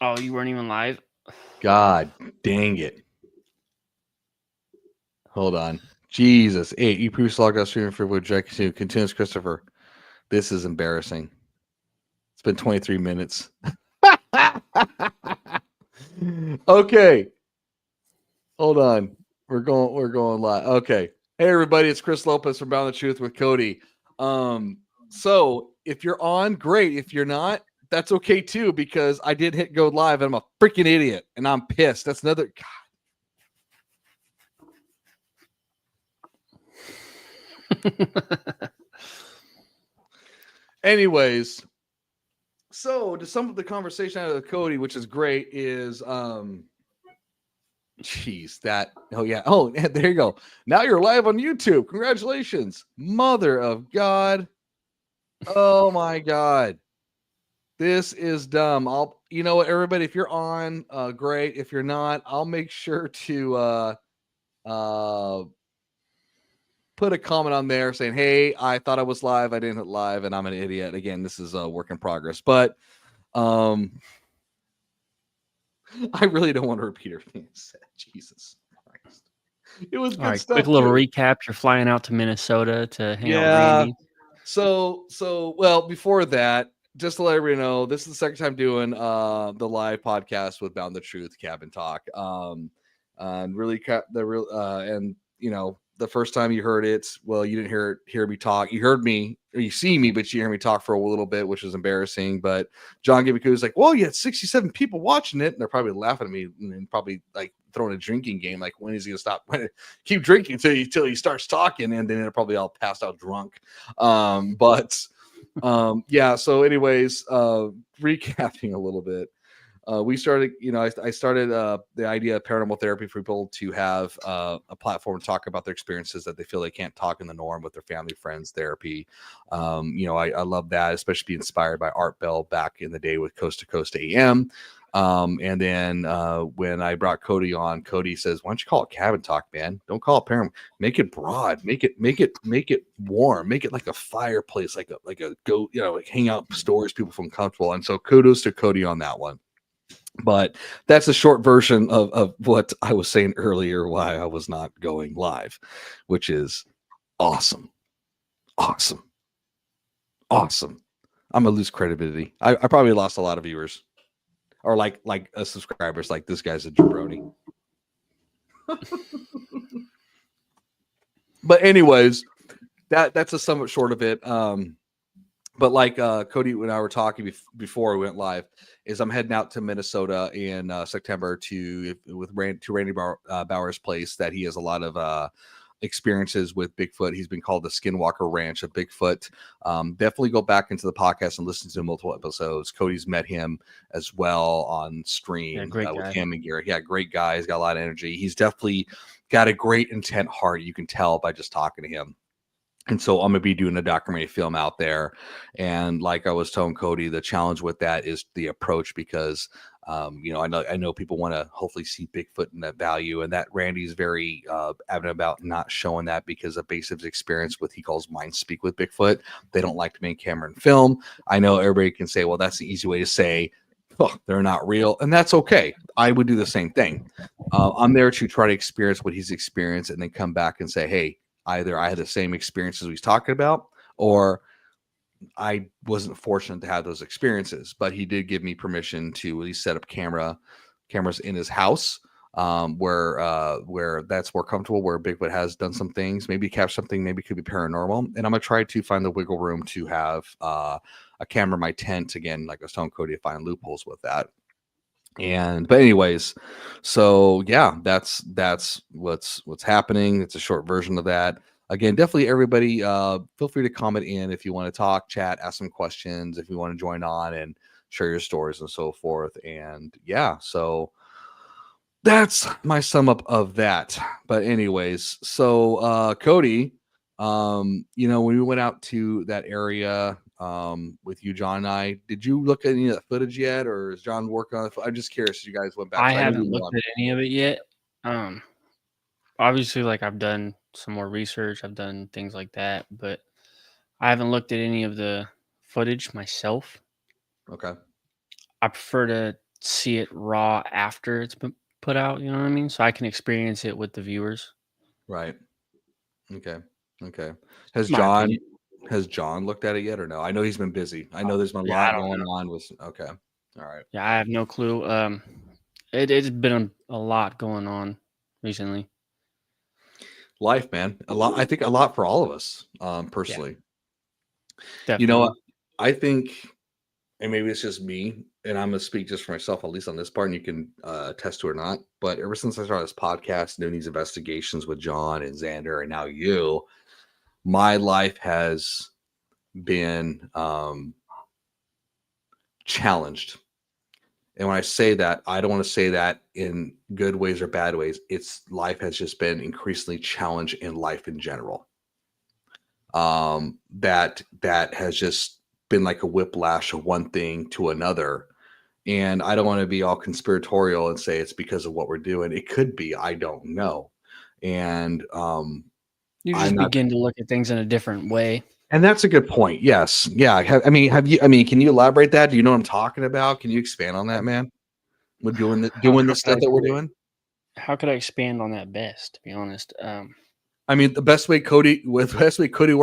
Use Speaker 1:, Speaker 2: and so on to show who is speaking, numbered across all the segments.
Speaker 1: Oh, you weren't even live?
Speaker 2: God dang it. Hold on. Jesus. 8. You previously logged out streaming for Wood Jack continues Christopher. This is embarrassing. It's been 23 minutes. Okay. Hold on. We're going live. Okay. Hey everybody, it's Chris Lopez from Bound the Truth with Cody. So if you're on, great. If you're not, that's okay too, because I did hit go live and I'm a freaking idiot and I'm pissed. That's another anyways. So to sum up the conversation out of Cody, which is great, is jeez, that oh yeah. Oh, there you go. Now you're live on YouTube. Congratulations. Mother of God. Oh my God. This is dumb. You know what, everybody, if you're on, great. If you're not, I'll make sure to uh put a comment on there saying, hey, I thought I was live, I didn't hit live, and I'm an idiot. Again, this is a work in progress. But I really don't want to repeat everything I said. Jesus Christ. It was
Speaker 1: All
Speaker 2: good
Speaker 1: right, quick
Speaker 2: stuff
Speaker 1: little
Speaker 2: too.
Speaker 1: recap. You're flying out to Minnesota to hang out with
Speaker 2: Yeah.
Speaker 1: Randy.
Speaker 2: So well, before that, just to let everybody know, this is the second time doing the live podcast with Bound the Truth Cabin Talk. And really the real and you know, the first time you heard it, well, you didn't hear me talk. You heard me or you see me, but you hear me talk for a little bit, which is embarrassing. But John Gibiku was like, well, you had 67 people watching it, and they're probably laughing at me and probably like throwing a drinking game, like when is he gonna stop? Keep drinking until he starts talking, and then it'll probably all passed out drunk. But yeah. So, anyways, recapping a little bit. We started, I started the idea of paranormal therapy for people to have a platform to talk about their experiences that they feel they can't talk in the norm with their family, friends, therapy. I love that, especially be inspired by Art Bell back in the day with Coast to Coast AM. And then when I brought Cody on, Cody says, "Why don't you call it Cabin Talk, man? Don't call it paranormal. Make it broad. Make it warm. Make it like a fireplace, like a go, like hang out stories people feel comfortable." And so kudos to Cody on that one. But that's a short version of what I was saying earlier, why I was not going live, which is awesome. Awesome. Awesome. I'm gonna lose credibility. I probably lost a lot of viewers or like subscribers. Like, this guy's a jabroni. But anyways, that's a somewhat short of it. But like Cody and I were talking before we went live, is I'm heading out to Minnesota in September to Randy Bauer's place that he has a lot of experiences with Bigfoot. He's been called the Skinwalker Ranch of Bigfoot. Definitely go back into the podcast and listen to multiple episodes. Cody's met him as well on stream
Speaker 1: Great
Speaker 2: with
Speaker 1: guy.
Speaker 2: him and Gary. Yeah, great guy. He's got a lot of energy. He's definitely got a great intent heart. You can tell by just talking to him. And so I'm going to be doing a documentary film out there. And like I was telling Cody, the challenge with that is the approach, because, I know people want to hopefully see Bigfoot and that value, and that Randy's very adamant about not showing that, because of base of his experience with, he calls mind speak with Bigfoot. They don't like to make camera and film. I know everybody can say, well, that's the easy way to say, oh, they're not real. And that's okay. I would do the same thing. I'm there to try to experience what he's experienced and then come back and say, hey, either I had the same experiences he's talking about, or I wasn't fortunate to have those experiences. But he did give me permission to at least set up cameras in his house, where that's more comfortable, where Bigfoot has done some things, maybe catch something, maybe it could be paranormal. And I'm gonna try to find the wiggle room to have a camera in my tent again, like I was telling Cody, to find loopholes with that. But anyways, so yeah, that's what's happening. It's a short version of that. Again, definitely everybody feel free to comment in if you want to talk, chat, ask some questions, if you want to join on and share your stories and so forth. And yeah, so that's my sum up of that. But anyways, so Cody, when we went out to that area with you, John and I, did you look at any of that footage yet, or is John working on it? I'm just curious if you guys went back.
Speaker 1: I
Speaker 2: I know you
Speaker 1: haven't looked at any of it yet. Um, Obviously, like I've done some more research, I've done things like that, but I haven't looked at any of the footage myself.
Speaker 2: okay.
Speaker 1: I prefer to see it raw after it's been put out, you know what I mean? So I can experience it with the viewers.
Speaker 2: Right. Okay. Okay.
Speaker 1: It's
Speaker 2: Has
Speaker 1: my
Speaker 2: John
Speaker 1: opinion.
Speaker 2: has John looked at it yet or no? I know he's been busy. I know there's been a
Speaker 1: Yeah, I
Speaker 2: lot
Speaker 1: don't
Speaker 2: going
Speaker 1: know.
Speaker 2: on with okay. All right.
Speaker 1: Yeah, I have no clue. It's been a lot going on recently.
Speaker 2: Life, man. A lot, I think a lot for all of us,
Speaker 1: Yeah,
Speaker 2: personally. You know what?
Speaker 1: definitely.
Speaker 2: I think, and maybe it's just me, and I'm gonna speak just for myself, at least on this part, and you can attest to it or not. But ever since I started this podcast, doing these investigations with John and Xander, and now you, my life has been challenged. And when I say that, I don't want to say that in good ways or bad ways. It's life has just been increasingly challenged in life in general. That has just been like a whiplash of one thing to another. And I don't want to be all conspiratorial and say it's because of what we're doing. It could be, I don't know. And
Speaker 1: You
Speaker 2: I'm
Speaker 1: just
Speaker 2: not,
Speaker 1: begin to look at things in a different way.
Speaker 2: and that's a good point. Yes. Yeah. Have you, can you elaborate that? Do you know what I'm talking about? Can you expand on that, man? We're doing doing
Speaker 1: How
Speaker 2: the
Speaker 1: could I
Speaker 2: stuff that we're
Speaker 1: do it?
Speaker 2: doing.
Speaker 1: How could I expand on that best, to be honest?
Speaker 2: I mean, the best way Cody where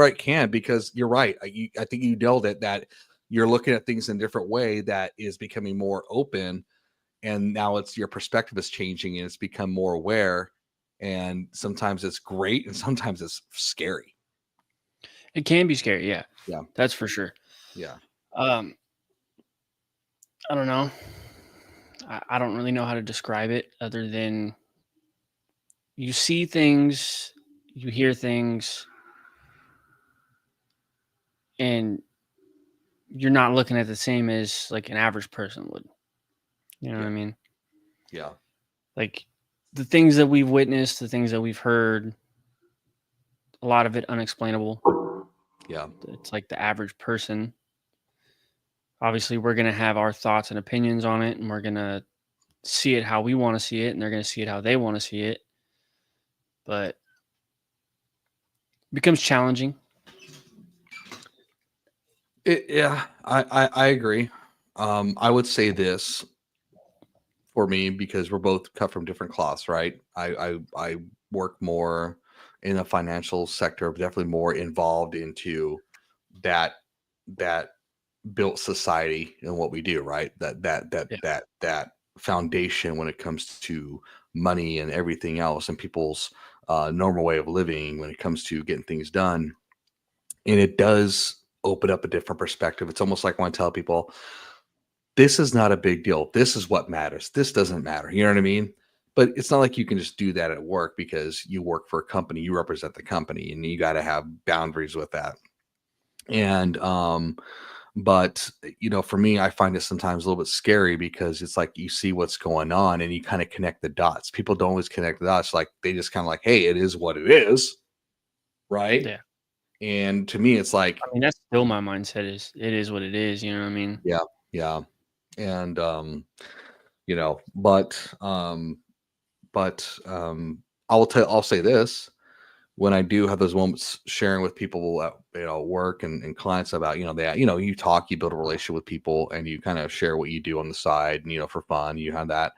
Speaker 2: I can, because you're right. I think you nailed it, that you're looking at things in a different way that is becoming more open. And now it's your perspective is changing and it's become more aware. And sometimes it's great and sometimes it's scary.
Speaker 1: It can be scary, yeah.
Speaker 2: Yeah.
Speaker 1: That's for sure.
Speaker 2: Yeah.
Speaker 1: Um, I don't know. I don't really know how to describe it other than you see things, you hear things, and you're not looking at the same as like an average person would. You know what
Speaker 2: Yeah.
Speaker 1: I mean?
Speaker 2: Yeah.
Speaker 1: Like the things that we've witnessed, the things that we've heard, a lot of it unexplainable.
Speaker 2: Yeah.
Speaker 1: It's like the average person. Obviously, we're going to have our thoughts and opinions on it, and we're going to see it how we want to see it, and they're going to see it how they want to see it. But it becomes challenging.
Speaker 2: Yeah, I agree. I would say this for me, because we're both cut from different cloths, right? I work more in the financial sector, definitely more involved into that that built society and what we do, right?
Speaker 1: Yeah.
Speaker 2: That foundation when it comes to money and everything else, and people's normal way of living when it comes to getting things done. And it does open up a different perspective. It's almost like when I tell people, this is not a big deal. This is what matters. This doesn't matter. You know what I mean? But it's not like you can just do that at work, because you work for a company, you represent the company, and you got to have boundaries with that. And but for me, I find it sometimes a little bit scary, because it's like you see what's going on and you kind of connect the dots. People don't always connect the dots. Like they just kind of like, hey, it is what it is, right?
Speaker 1: Yeah.
Speaker 2: And to me, it's like,
Speaker 1: I mean, that's still my mindset is it is what it is. You know what I mean?
Speaker 2: yeah, yeah. And but I'll say this: when I do have those moments sharing with people at work and clients about you talk, you build a relationship with people, and you kind of share what you do on the side, and for fun, you have that.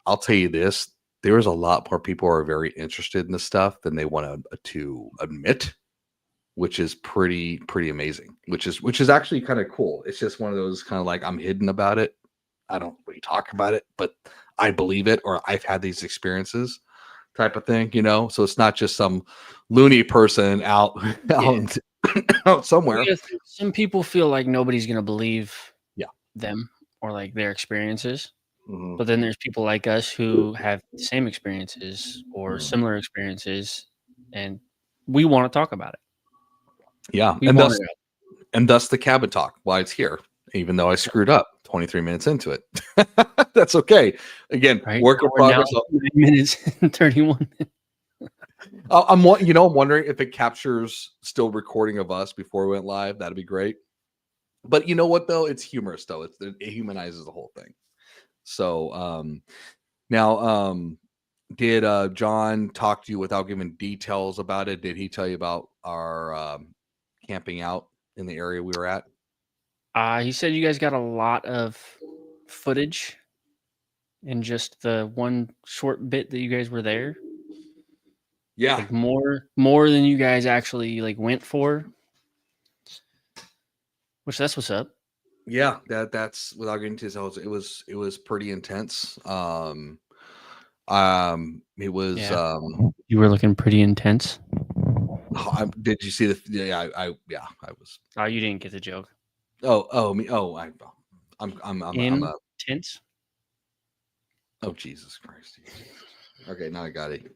Speaker 2: I'll tell you this: there is a lot more people who are very interested in this stuff than they want to admit, which is pretty amazing. Which is actually kind of cool. It's just one of those kind of like, I'm hidden about it. I don't really talk about it, but I believe it, or I've had these experiences type of thing, So it's not just some loony person out
Speaker 1: Yeah.
Speaker 2: out, out
Speaker 1: Well,
Speaker 2: somewhere.
Speaker 1: yeah, some people feel like nobody's going to believe
Speaker 2: Yeah.
Speaker 1: them or like their experiences.
Speaker 2: Mhm,
Speaker 1: But then there's people like us who have the same experiences or
Speaker 2: mhm.
Speaker 1: similar experiences, and we want to talk about it.
Speaker 2: Yeah,
Speaker 1: We want it out,
Speaker 2: and thus the cabin talk, why it's here, even though I screwed up 23 minutes into it. That's okay. Again,
Speaker 1: right?
Speaker 2: work
Speaker 1: Now
Speaker 2: in
Speaker 1: we're now
Speaker 2: progress.
Speaker 1: 9 minutes and 31 minutes.
Speaker 2: I'm wondering if it captures still recording of us before we went live. That'd be great. But you know what though? It's humorous though. It humanizes the whole thing. So now did John talk to you without giving details about it? Did he tell you about our camping out in the area we were at?
Speaker 1: He said you guys got a lot of footage in just the one short bit that you guys were there.
Speaker 2: Yeah.
Speaker 1: Like more than you guys actually like went for. Which that's what's up.
Speaker 2: Yeah, that's without getting into details. It was pretty intense. It was.
Speaker 1: Yeah. You were looking pretty intense.
Speaker 2: Did you see the? Yeah, I was.
Speaker 1: Oh, you didn't get the joke.
Speaker 2: Me. I'm a.
Speaker 1: Intense.
Speaker 2: Oh, Jesus Christ. Okay, now I got it.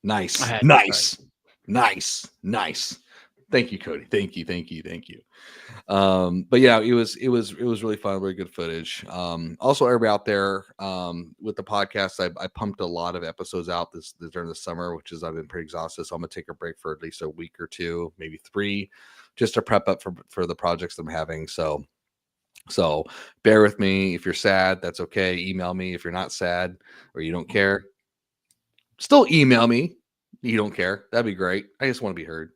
Speaker 2: Nice.
Speaker 1: I had to
Speaker 2: Nice. Nice. Nice. Thank you, Cody. Thank you. But yeah, it was really fun, really good footage. Also everybody out there, with the podcast, I pumped a lot of episodes out this during the summer, which is I've been pretty exhausted. So I'm gonna take a break for at least a week or two, maybe 3, just to prep up for the projects that I'm having. So bear with me. If you're sad, that's okay. Email me. If you're not sad or you don't care, still email me. You don't care. That'd be great. I just want to be heard.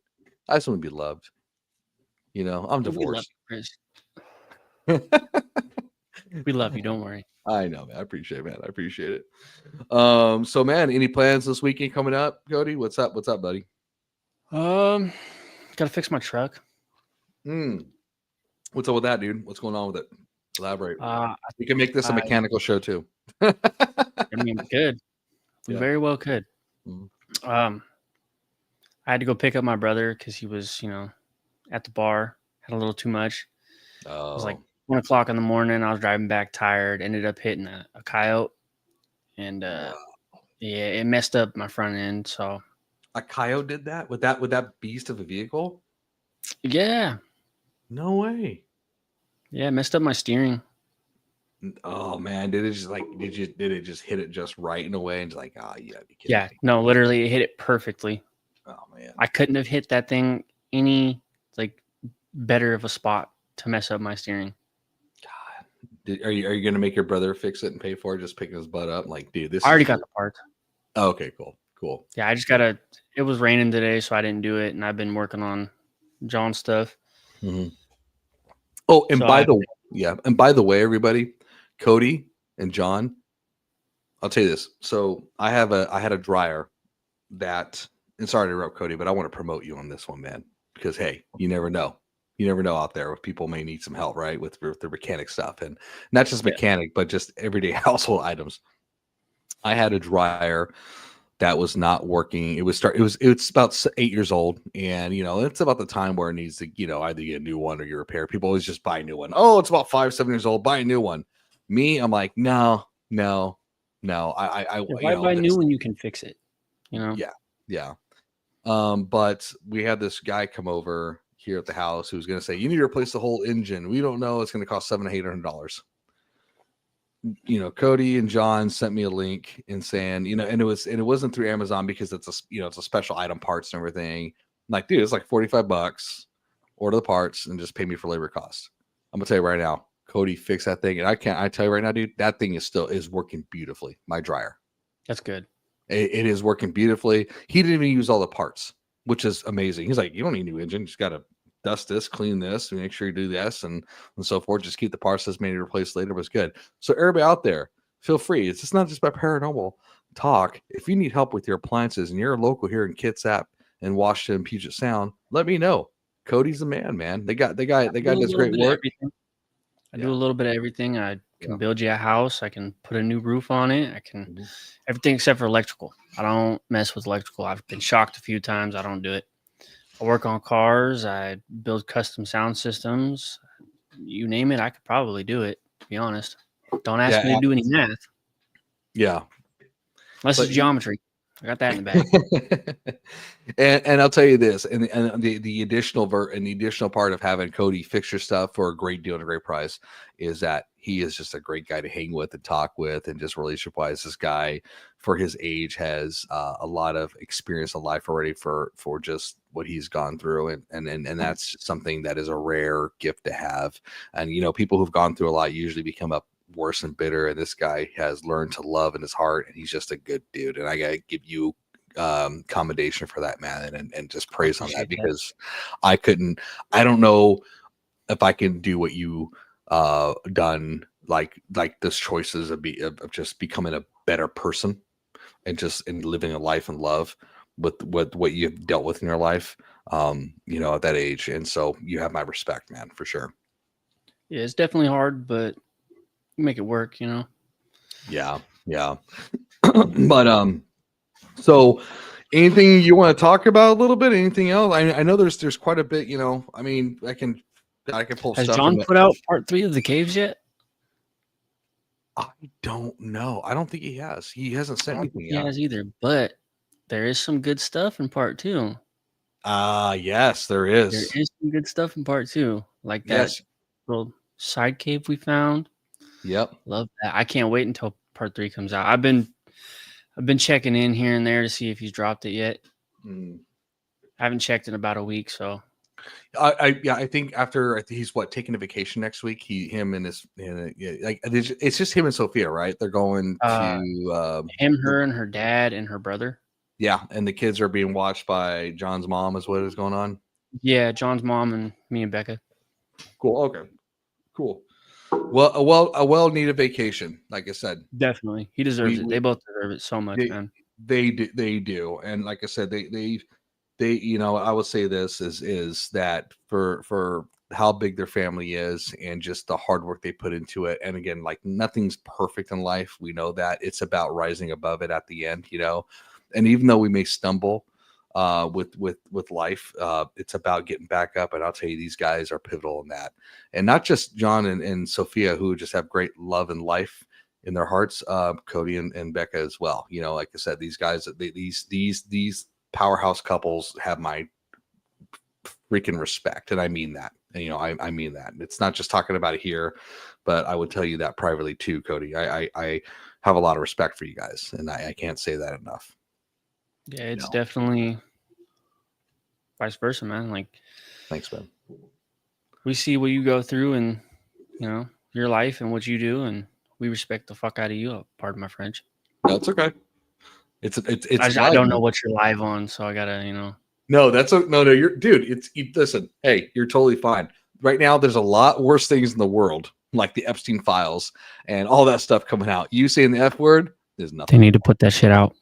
Speaker 2: I just want to be loved. You know, I'm divorced.
Speaker 1: We love you, Chris. We love you. Don't worry.
Speaker 2: I know, man. I appreciate it, man. I appreciate it. So man, any plans this weekend coming up, Cody? What's up? What's up, buddy?
Speaker 1: Gotta fix my truck.
Speaker 2: What's up with that, dude? What's going on with it? Elaborate. We can make this a
Speaker 1: I-
Speaker 2: mechanical show too.
Speaker 1: I mean, we could. We
Speaker 2: Yeah.
Speaker 1: very well could.
Speaker 2: Mhm.
Speaker 1: I had to go pick up my brother because he was, at the bar, had a little too much. It was like 1 o'clock in the morning. I was driving back tired, ended up hitting a coyote. And yeah, it messed up my front end. So
Speaker 2: a coyote did that with that beast of a vehicle?
Speaker 1: yeah.
Speaker 2: No way.
Speaker 1: Yeah, it messed up my steering.
Speaker 2: Oh man, did it just hit it just right in a way and just like, you gotta be kidding
Speaker 1: Yeah,
Speaker 2: me.
Speaker 1: no, literally it hit it perfectly.
Speaker 2: Oh man.
Speaker 1: I couldn't have hit that thing any like better of a spot to mess up my steering.
Speaker 2: God. Are you gonna make your brother fix it and pay for it, just picking his butt up? Like, dude, this
Speaker 1: I already got the parts.
Speaker 2: Oh, okay, cool.
Speaker 1: Yeah, I just gotta. It was raining today, so I didn't do it, and I've been working on John's stuff.
Speaker 2: Mm-hmm. Oh, and
Speaker 1: So
Speaker 2: by the way, everybody, Cody and John, I'll tell you this. So I had a dryer that, and sorry to interrupt, Cody, but I want to promote you on this one, man, because hey, you never know. You never know out there if people may need some help, right, with their mechanic stuff, and not just mechanic, but just everyday household items. I had a dryer that was not working. It's about 8 years old, and it's about the time where it needs to, either get a new one or you repair. People always just buy a new one. Oh, it's about 5-7 years old, buy a new one. Me, I'm like, no.
Speaker 1: Why buy new when you can fix it?
Speaker 2: Yeah. But we had this guy come over here at the house who's going to say, you need to replace the whole engine. We don't know. It's going to cost $700-800. Cody and John sent me a link and saying, and it wasn't through Amazon because it's a special item, parts and everything. I'm like, dude, it's like $45. Order the parts and just pay me for labor costs. I'm gonna tell you right now, Cody fixed that thing, and I tell you right now, dude, that thing is working beautifully. My dryer.
Speaker 1: That's good.
Speaker 2: It is working beautifully. He didn't even use all the parts, which is amazing. He's like, you don't need a new engine. You just got to dust this, clean this, and make sure you do this and so forth. Just keep the parts that's maybe replaced later, but it's good. So everybody out there, feel free. It's just not just about paranormal talk. If you need help with your appliances and you're local here in Kitsap and Washington, Puget Sound, let me know. Cody's the man. The guy does great work.
Speaker 1: I do a little bit of everything. I can build you a house. I can put a new roof on it. I can everything except for electrical. I don't mess with electrical. I've been shocked a few times. I don't do it. I work on cars. I build custom sound systems. You name it, I could probably do it, to be honest. Don't ask me to do any math.
Speaker 2: Yeah.
Speaker 1: Unless it's geometry. I got that in the
Speaker 2: back. and I'll tell you this, and the additional part of having Cody fix your stuff for a great deal and a great price is that he is just a great guy to hang with and talk with, and just relationship wise, this guy for his age has a lot of experience in life already for just what he's gone through, and that's something that is a rare gift to have. And people who've gone through a lot usually become up worse and bitter, and this guy has learned to love in his heart, and he's just a good dude, and I gotta give you commendation for that, man, and just praise on that, because I don't know if I can do what you done like those choices of just becoming a better person and just in living a life in love with what you've dealt with in your life, at that age. And so you have my respect, man, for sure.
Speaker 1: Yeah, it's definitely hard, but you make it work,
Speaker 2: Yeah. But so anything you want to talk about a little bit? Anything else? I know there's quite a bit, I mean, I can pull
Speaker 1: Has
Speaker 2: stuff
Speaker 1: John put out part 3 of the caves yet?
Speaker 2: I don't know. I don't think he has. He hasn't
Speaker 1: I
Speaker 2: sent
Speaker 1: don't think
Speaker 2: anything
Speaker 1: he
Speaker 2: yet.
Speaker 1: has either, but there is some good stuff in part 2.
Speaker 2: Yes, there
Speaker 1: There
Speaker 2: is.
Speaker 1: is some good stuff in part 2, like that
Speaker 2: Yes.
Speaker 1: little side cave we found.
Speaker 2: Yep.
Speaker 1: Love that. I can't wait until part 3 comes out. I've been checking in here and there to see if he's dropped it yet.
Speaker 2: Mm.
Speaker 1: I haven't checked in about a week, so
Speaker 2: I think after he's taking a vacation next week. Him and his like it's just him and Sophia, right? They're going to
Speaker 1: him, her, and her dad and her brother.
Speaker 2: yeah, and the kids are being watched by John's mom. Is what is going on?
Speaker 1: Yeah, John's mom and me and Becca.
Speaker 2: Cool. Okay. Cool. Well, a well needed vacation. Like I said,
Speaker 1: Definitely, he deserves it. They both deserve it so much, man.
Speaker 2: They do, and like I said, they I would say this is that for how big their family is and just the hard work they put into it. And again, like nothing's perfect in life. We know that it's about rising above it at the end, and even though we may stumble with life, it's about getting back up. And I'll tell you, these guys are pivotal in that. And not just John and Sophia, who just have great love and life in their hearts, Cody and Becca as well. Like I said, these guys, these powerhouse couples have my freaking respect, and I mean that. And I mean that. It's not just talking about it here, but I would tell you that privately too, Cody. I have a lot of respect for you guys, and I can't say that enough.
Speaker 1: Yeah, it's definitely vice versa, man. Like,
Speaker 2: thanks, man.
Speaker 1: We see what you go through and your life and what you do, and we respect the fuck out of you. Pardon my French.
Speaker 2: No, it's okay. It's
Speaker 1: I don't know what you're live on, so I gotta
Speaker 2: No, no. You're dude. Listen. Hey, you're totally fine. Right now, there's a lot worse things in the world, like the Epstein files and all that stuff coming out. You saying the F word is nothing.
Speaker 1: They need to put that shit out,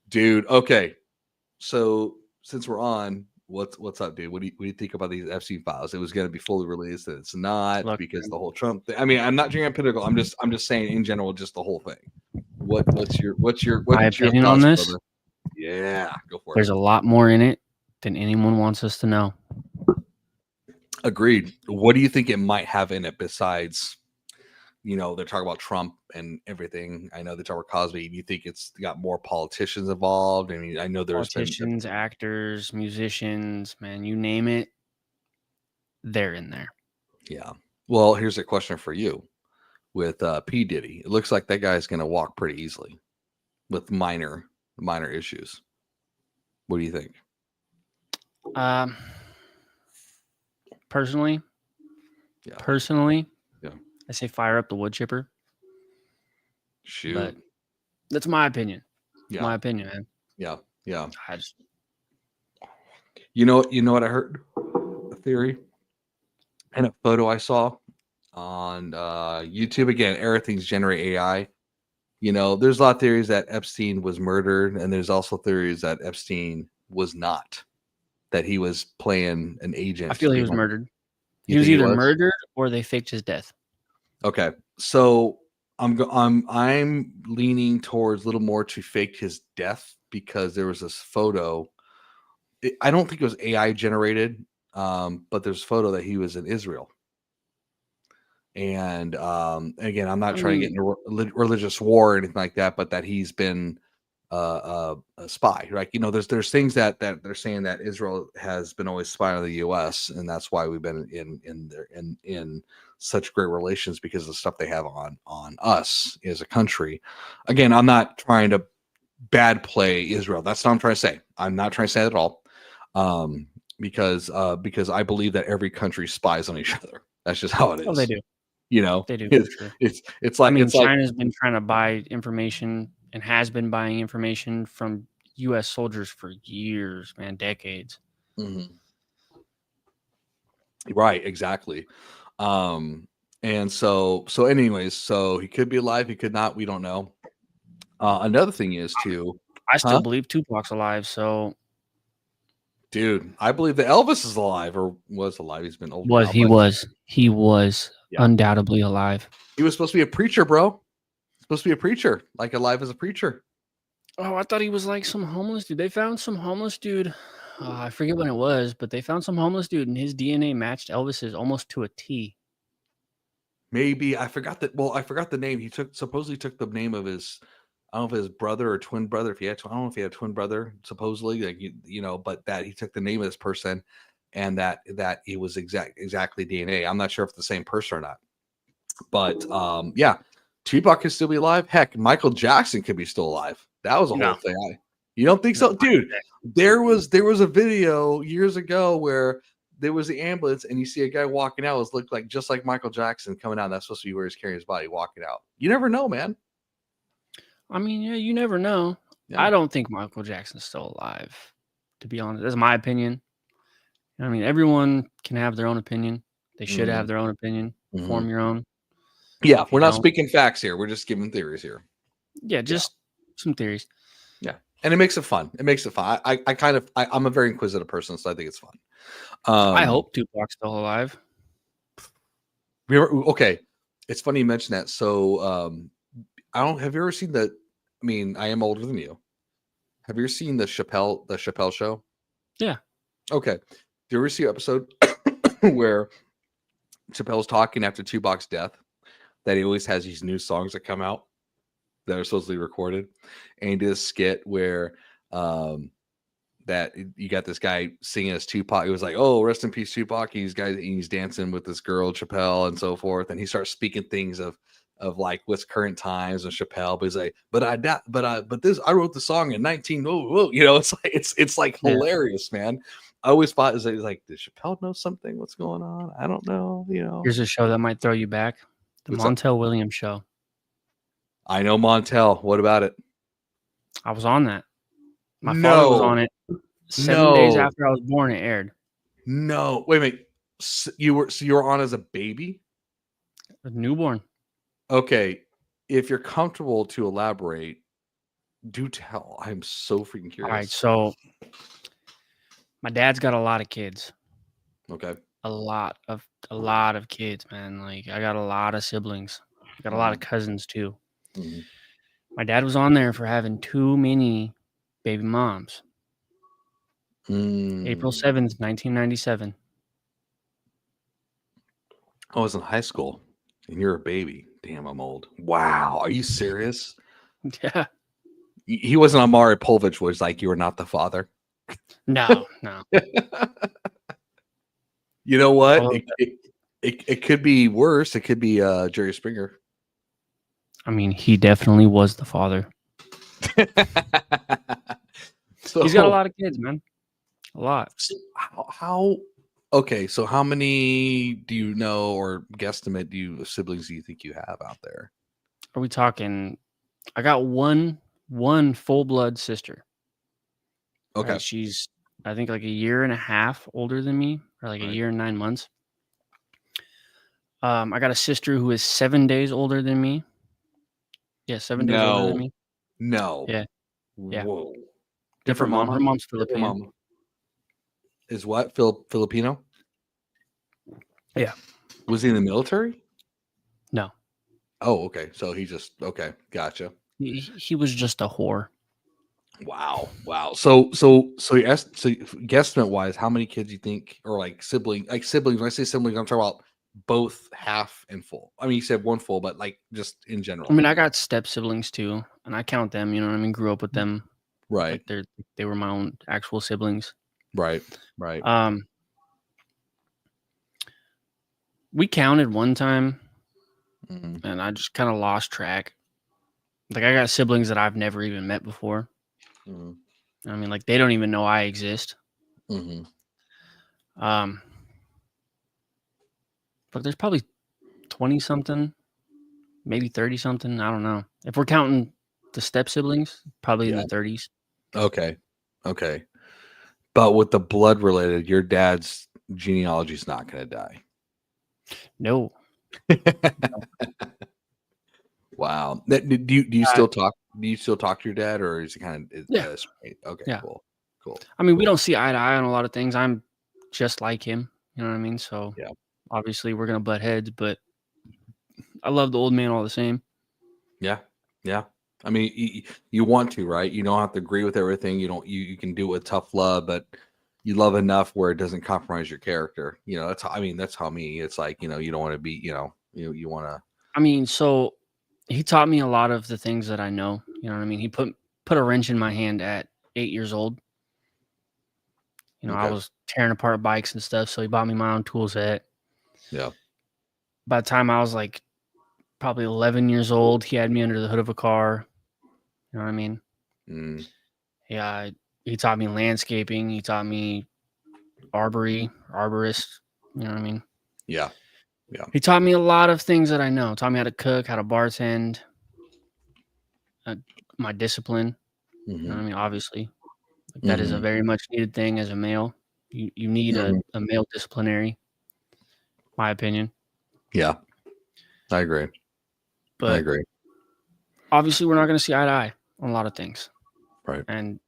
Speaker 2: dude. Okay, so since we're on, what's up, dude? What do you think about these Epstein files? It was going to be fully released, and it's not because the whole Trump thing. I mean, I'm not drinking political. I'm just saying in general, just the whole thing. What's your
Speaker 1: opinion on this?
Speaker 2: Brother? Yeah, go for it.
Speaker 1: There's a lot more in it than anyone wants us to know.
Speaker 2: Agreed. What do you think it might have in it besides, they're talking about Trump and everything. I know they talk about Cosby. Do you think it's got more politicians involved? I mean, I know there's
Speaker 1: politicians, actors, musicians, man, you name it, they're in there.
Speaker 2: Yeah. Well, here's a question for you. With P. Diddy, it looks like that guy's going to walk pretty easily with minor issues. What do you think?
Speaker 1: Personally, I say fire up the wood chipper.
Speaker 2: Shoot.
Speaker 1: But that's my opinion.
Speaker 2: Yeah.
Speaker 1: My opinion, man.
Speaker 2: Yeah.
Speaker 1: I just...
Speaker 2: You know what I heard? A theory and a photo I saw on YouTube. Again, everything's generate AI. There's a lot of theories that Epstein was murdered, and there's also theories that Epstein was not, that he was playing an agent.
Speaker 1: I feel he was murdered. He was either murdered or they faked his death.
Speaker 2: Okay, so I'm leaning towards a little more to fake his death, because there was this photo. I don't think it was AI generated, but there's a photo that he was in Israel. And again, I'm not trying to get into religious war or anything like that, but that he's been a spy, right? There's things that they're saying that Israel has been always spying on the U.S., and that's why we've been in such great relations, because of the stuff they have on us as a country. Again, I'm not trying to bad play Israel. That's not what I'm trying to say. I'm not trying to say that at all, because I believe that every country spies on each other. That's just how it is.
Speaker 1: Oh, they do. They do.
Speaker 2: It's like
Speaker 1: China's been trying to buy information and has been buying information from U.S. soldiers for years, man, decades.
Speaker 2: Mm-hmm. Right, exactly. And And so anyways, so he could be alive, he could not, we don't know. Another thing is too,
Speaker 1: I still believe Tupac's alive. So
Speaker 2: dude, I believe that Elvis is alive or was alive. He's been old now,
Speaker 1: he
Speaker 2: but
Speaker 1: was
Speaker 2: yeah,
Speaker 1: undoubtedly alive.
Speaker 2: he was supposed to be a preacher, bro. Supposed to be a preacher, like alive as a preacher.
Speaker 1: Oh, I thought he was like some homeless dude. They found some homeless dude. I forget when it was, but they found some homeless dude, and his DNA matched Elvis's almost to a T.
Speaker 2: Maybe I forgot that. Well, I forgot the name. He supposedly took the name of his, I don't know if his brother or twin brother. If he had, I don't know if he had a twin brother. Supposedly, like you know, but that he took the name of this person, and that it was exactly DNA. I'm not sure if it's the same person or not. But yeah, Tupac could still be alive. Heck, Michael Jackson could be still alive. That was a whole thing. You don't think so, dude? There was a video years ago where there was the ambulance and you see a guy walking out. It looked like just like Michael Jackson coming out. That's supposed to be where he's carrying his body, walking out. You never know, man.
Speaker 1: I mean, yeah, you never know.
Speaker 2: Yeah.
Speaker 1: I don't think Michael Jackson's still alive, to be honest. That's my opinion. I mean, everyone can have their own opinion. They should have their own opinion. Form your own.
Speaker 2: Yeah, we're not speaking facts here. We're just giving theories here.
Speaker 1: Yeah, just some theories.
Speaker 2: Yeah, and it makes it fun. It makes it fun. I'm a very inquisitive person, so I think it's fun.
Speaker 1: I hope Tupac's still alive.
Speaker 2: Okay, it's funny you mentioned that. So, have you ever seen the? I mean, I am older than you. Have you ever seen the Chappelle show?
Speaker 1: Yeah.
Speaker 2: Okay. Do you ever see an episode where Chappelle's talking after Tupac's death? That he always has these new songs that come out that are supposedly recorded, and he did a skit where that you got this guy singing as Tupac. It was like, "Oh, rest in peace, Tupac." He's dancing with this girl Chappelle and so forth, and he starts speaking things of like what's current times and Chappelle. But he's like, I wrote the song in 19. You know, it's like hilarious, man. I always thought it was like, did Chappelle know something? What's going on? I don't know. You know,
Speaker 1: here's a show that might throw you back. The Montel Williams show.
Speaker 2: I know Montel. What about it?
Speaker 1: I was on that. My father was on it 7 days after I was born. It aired.
Speaker 2: No, wait a minute. You were on as a baby?
Speaker 1: A newborn.
Speaker 2: Okay. If you're comfortable to elaborate, do tell. I'm so freaking curious.
Speaker 1: All right. So my dad's got a lot of kids.
Speaker 2: Okay.
Speaker 1: A lot of kids, man. Like I got a lot of siblings. I got a lot of cousins too.
Speaker 2: Mm-hmm.
Speaker 1: My dad was on there for having too many baby moms. April 7th, 1997.
Speaker 2: I was in high school and you're a baby. Damn, I'm old. Wow. Are you serious?
Speaker 1: Yeah.
Speaker 2: He wasn't on Maury Povich, was like, you were not the father.
Speaker 1: No.
Speaker 2: You know what? It could be worse. It could be Jerry Springer.
Speaker 1: I mean, he definitely was the father.
Speaker 2: So,
Speaker 1: he's got a lot of kids, man. A lot.
Speaker 2: How? Okay, so how many do you know or guesstimate siblings do you think you have out there?
Speaker 1: Are we talking? I got one full blood sister.
Speaker 2: Okay,
Speaker 1: right? She's I think like a year and a half older than me, or like a year and 9 months. I got a sister who is 7 days older than me. Yeah, 7 days older than me.
Speaker 2: No.
Speaker 1: Yeah.
Speaker 2: Whoa.
Speaker 1: Different mom. Her mom's Filipino.
Speaker 2: Is what? Filipino?
Speaker 1: Yeah.
Speaker 2: Was he in the military?
Speaker 1: No.
Speaker 2: Oh, okay. So he just gotcha.
Speaker 1: He was just a whore.
Speaker 2: Wow. So guesstimate wise, how many kids you think, or like siblings? When I say siblings, I'm talking about both half and full. I mean, you said one full, but like just in general.
Speaker 1: I mean, I got step siblings too, and I count them. You know what I mean? Grew up with them.
Speaker 2: Right.
Speaker 1: Like they were my own actual siblings.
Speaker 2: Right.
Speaker 1: We counted one time, and I just kind of lost track. Like I got siblings that I've never even met before. I mean, like they don't even know I exist. But there's probably 20 something, maybe 30 something. I don't know. If we're counting the step siblings, probably in the 30s.
Speaker 2: Okay. But with the blood related, your dad's genealogy is not going to die.
Speaker 1: No.
Speaker 2: Wow. Do you
Speaker 1: Uh,
Speaker 2: still talk? Do you still talk to your dad, or is it kind of
Speaker 1: yeah,
Speaker 2: straight? Okay,
Speaker 1: yeah.
Speaker 2: cool, cool.
Speaker 1: I mean, we don't see eye to eye on a lot of things. I'm just like him. You know what I mean? So
Speaker 2: Yeah,
Speaker 1: obviously we're gonna butt heads, but I love the old man all the same.
Speaker 2: yeah, yeah. I mean, you want to, right? You don't have to agree with everything. You don't. You can do it with tough love, but you love enough where it doesn't compromise your character. You know, that's how. I mean, that's how me. It's like, you don't want to be. You want to.
Speaker 1: I mean, so he taught me a lot of the things that I know. You know what I mean? He put a wrench in my hand at 8 years old. You know, I
Speaker 2: Okay.
Speaker 1: was tearing apart bikes and stuff, so he bought me my own tool set.
Speaker 2: Yeah.
Speaker 1: By the time I was like probably 11 years old, he had me under the hood of a car. You know what I mean?
Speaker 2: Mm,
Speaker 1: Yeah, he taught me landscaping. He taught me arborist. You know what I mean?
Speaker 2: yeah. Yeah.
Speaker 1: He taught me a lot of things that I know. Taught me how to cook, how to bartend, my discipline. You know
Speaker 2: Hmm.
Speaker 1: what I mean? Obviously, like, that is a
Speaker 2: Hmm.
Speaker 1: very much needed thing as a male. You need
Speaker 2: Hmm.
Speaker 1: a male disciplinary, my opinion.
Speaker 2: Yeah. I agree. I
Speaker 1: But
Speaker 2: agree.
Speaker 1: obviously, we're not going to see eye to eye on a lot of things,
Speaker 2: Right.
Speaker 1: and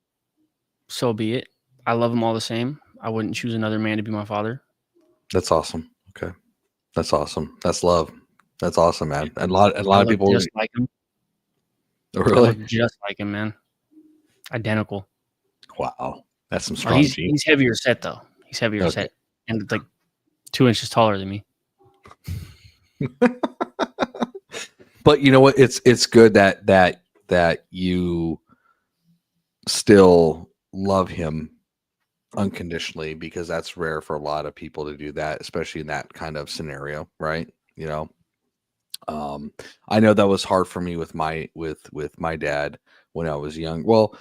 Speaker 1: so be it. I love him all the same. I wouldn't choose another man to be my father.
Speaker 2: That's awesome. Okay. That's awesome. That's love. That's awesome, man. And a
Speaker 1: I
Speaker 2: lot of
Speaker 1: look
Speaker 2: people
Speaker 1: just like him. I
Speaker 2: really.
Speaker 1: look just like him, man. Identical.
Speaker 2: Wow. That's some
Speaker 1: Oh,
Speaker 2: strong genes.
Speaker 1: he's heavier set though. He's heavier
Speaker 2: Okay.
Speaker 1: set and like 2 inches taller than me.
Speaker 2: But you know what? It's good that you still love him unconditionally, because that's rare for a lot of people to do that, especially in that kind of scenario, right? You know, um, I know that was hard for me with my dad when I was young. Well,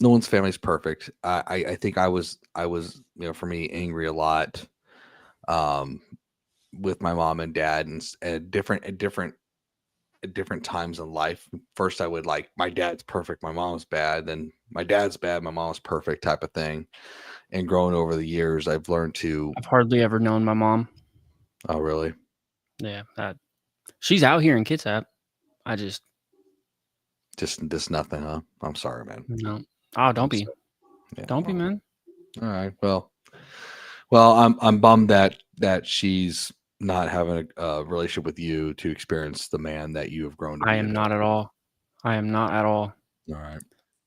Speaker 2: no one's family is perfect. I think I was for me angry a lot um, with my mom and dad, and at different times in life. First, I would like, my dad's perfect, my mom's bad. Then my dad's bad, my mom's perfect, type of thing. And growing over the years, I've learned to.
Speaker 1: I've hardly ever known my mom.
Speaker 2: Oh, really?
Speaker 1: Yeah, she's out here in Kitsap. I just
Speaker 2: Just nothing, huh? I'm sorry, man.
Speaker 1: no. Oh,
Speaker 2: I'm
Speaker 1: don't be,
Speaker 2: sorry. Yeah.
Speaker 1: don't be,
Speaker 2: Well,
Speaker 1: man.
Speaker 2: all right. Well, I'm bummed that she's not having a relationship with you to experience the man that you have grown to
Speaker 1: I
Speaker 2: be
Speaker 1: am
Speaker 2: into.
Speaker 1: not at all. I am not at all.
Speaker 2: All right.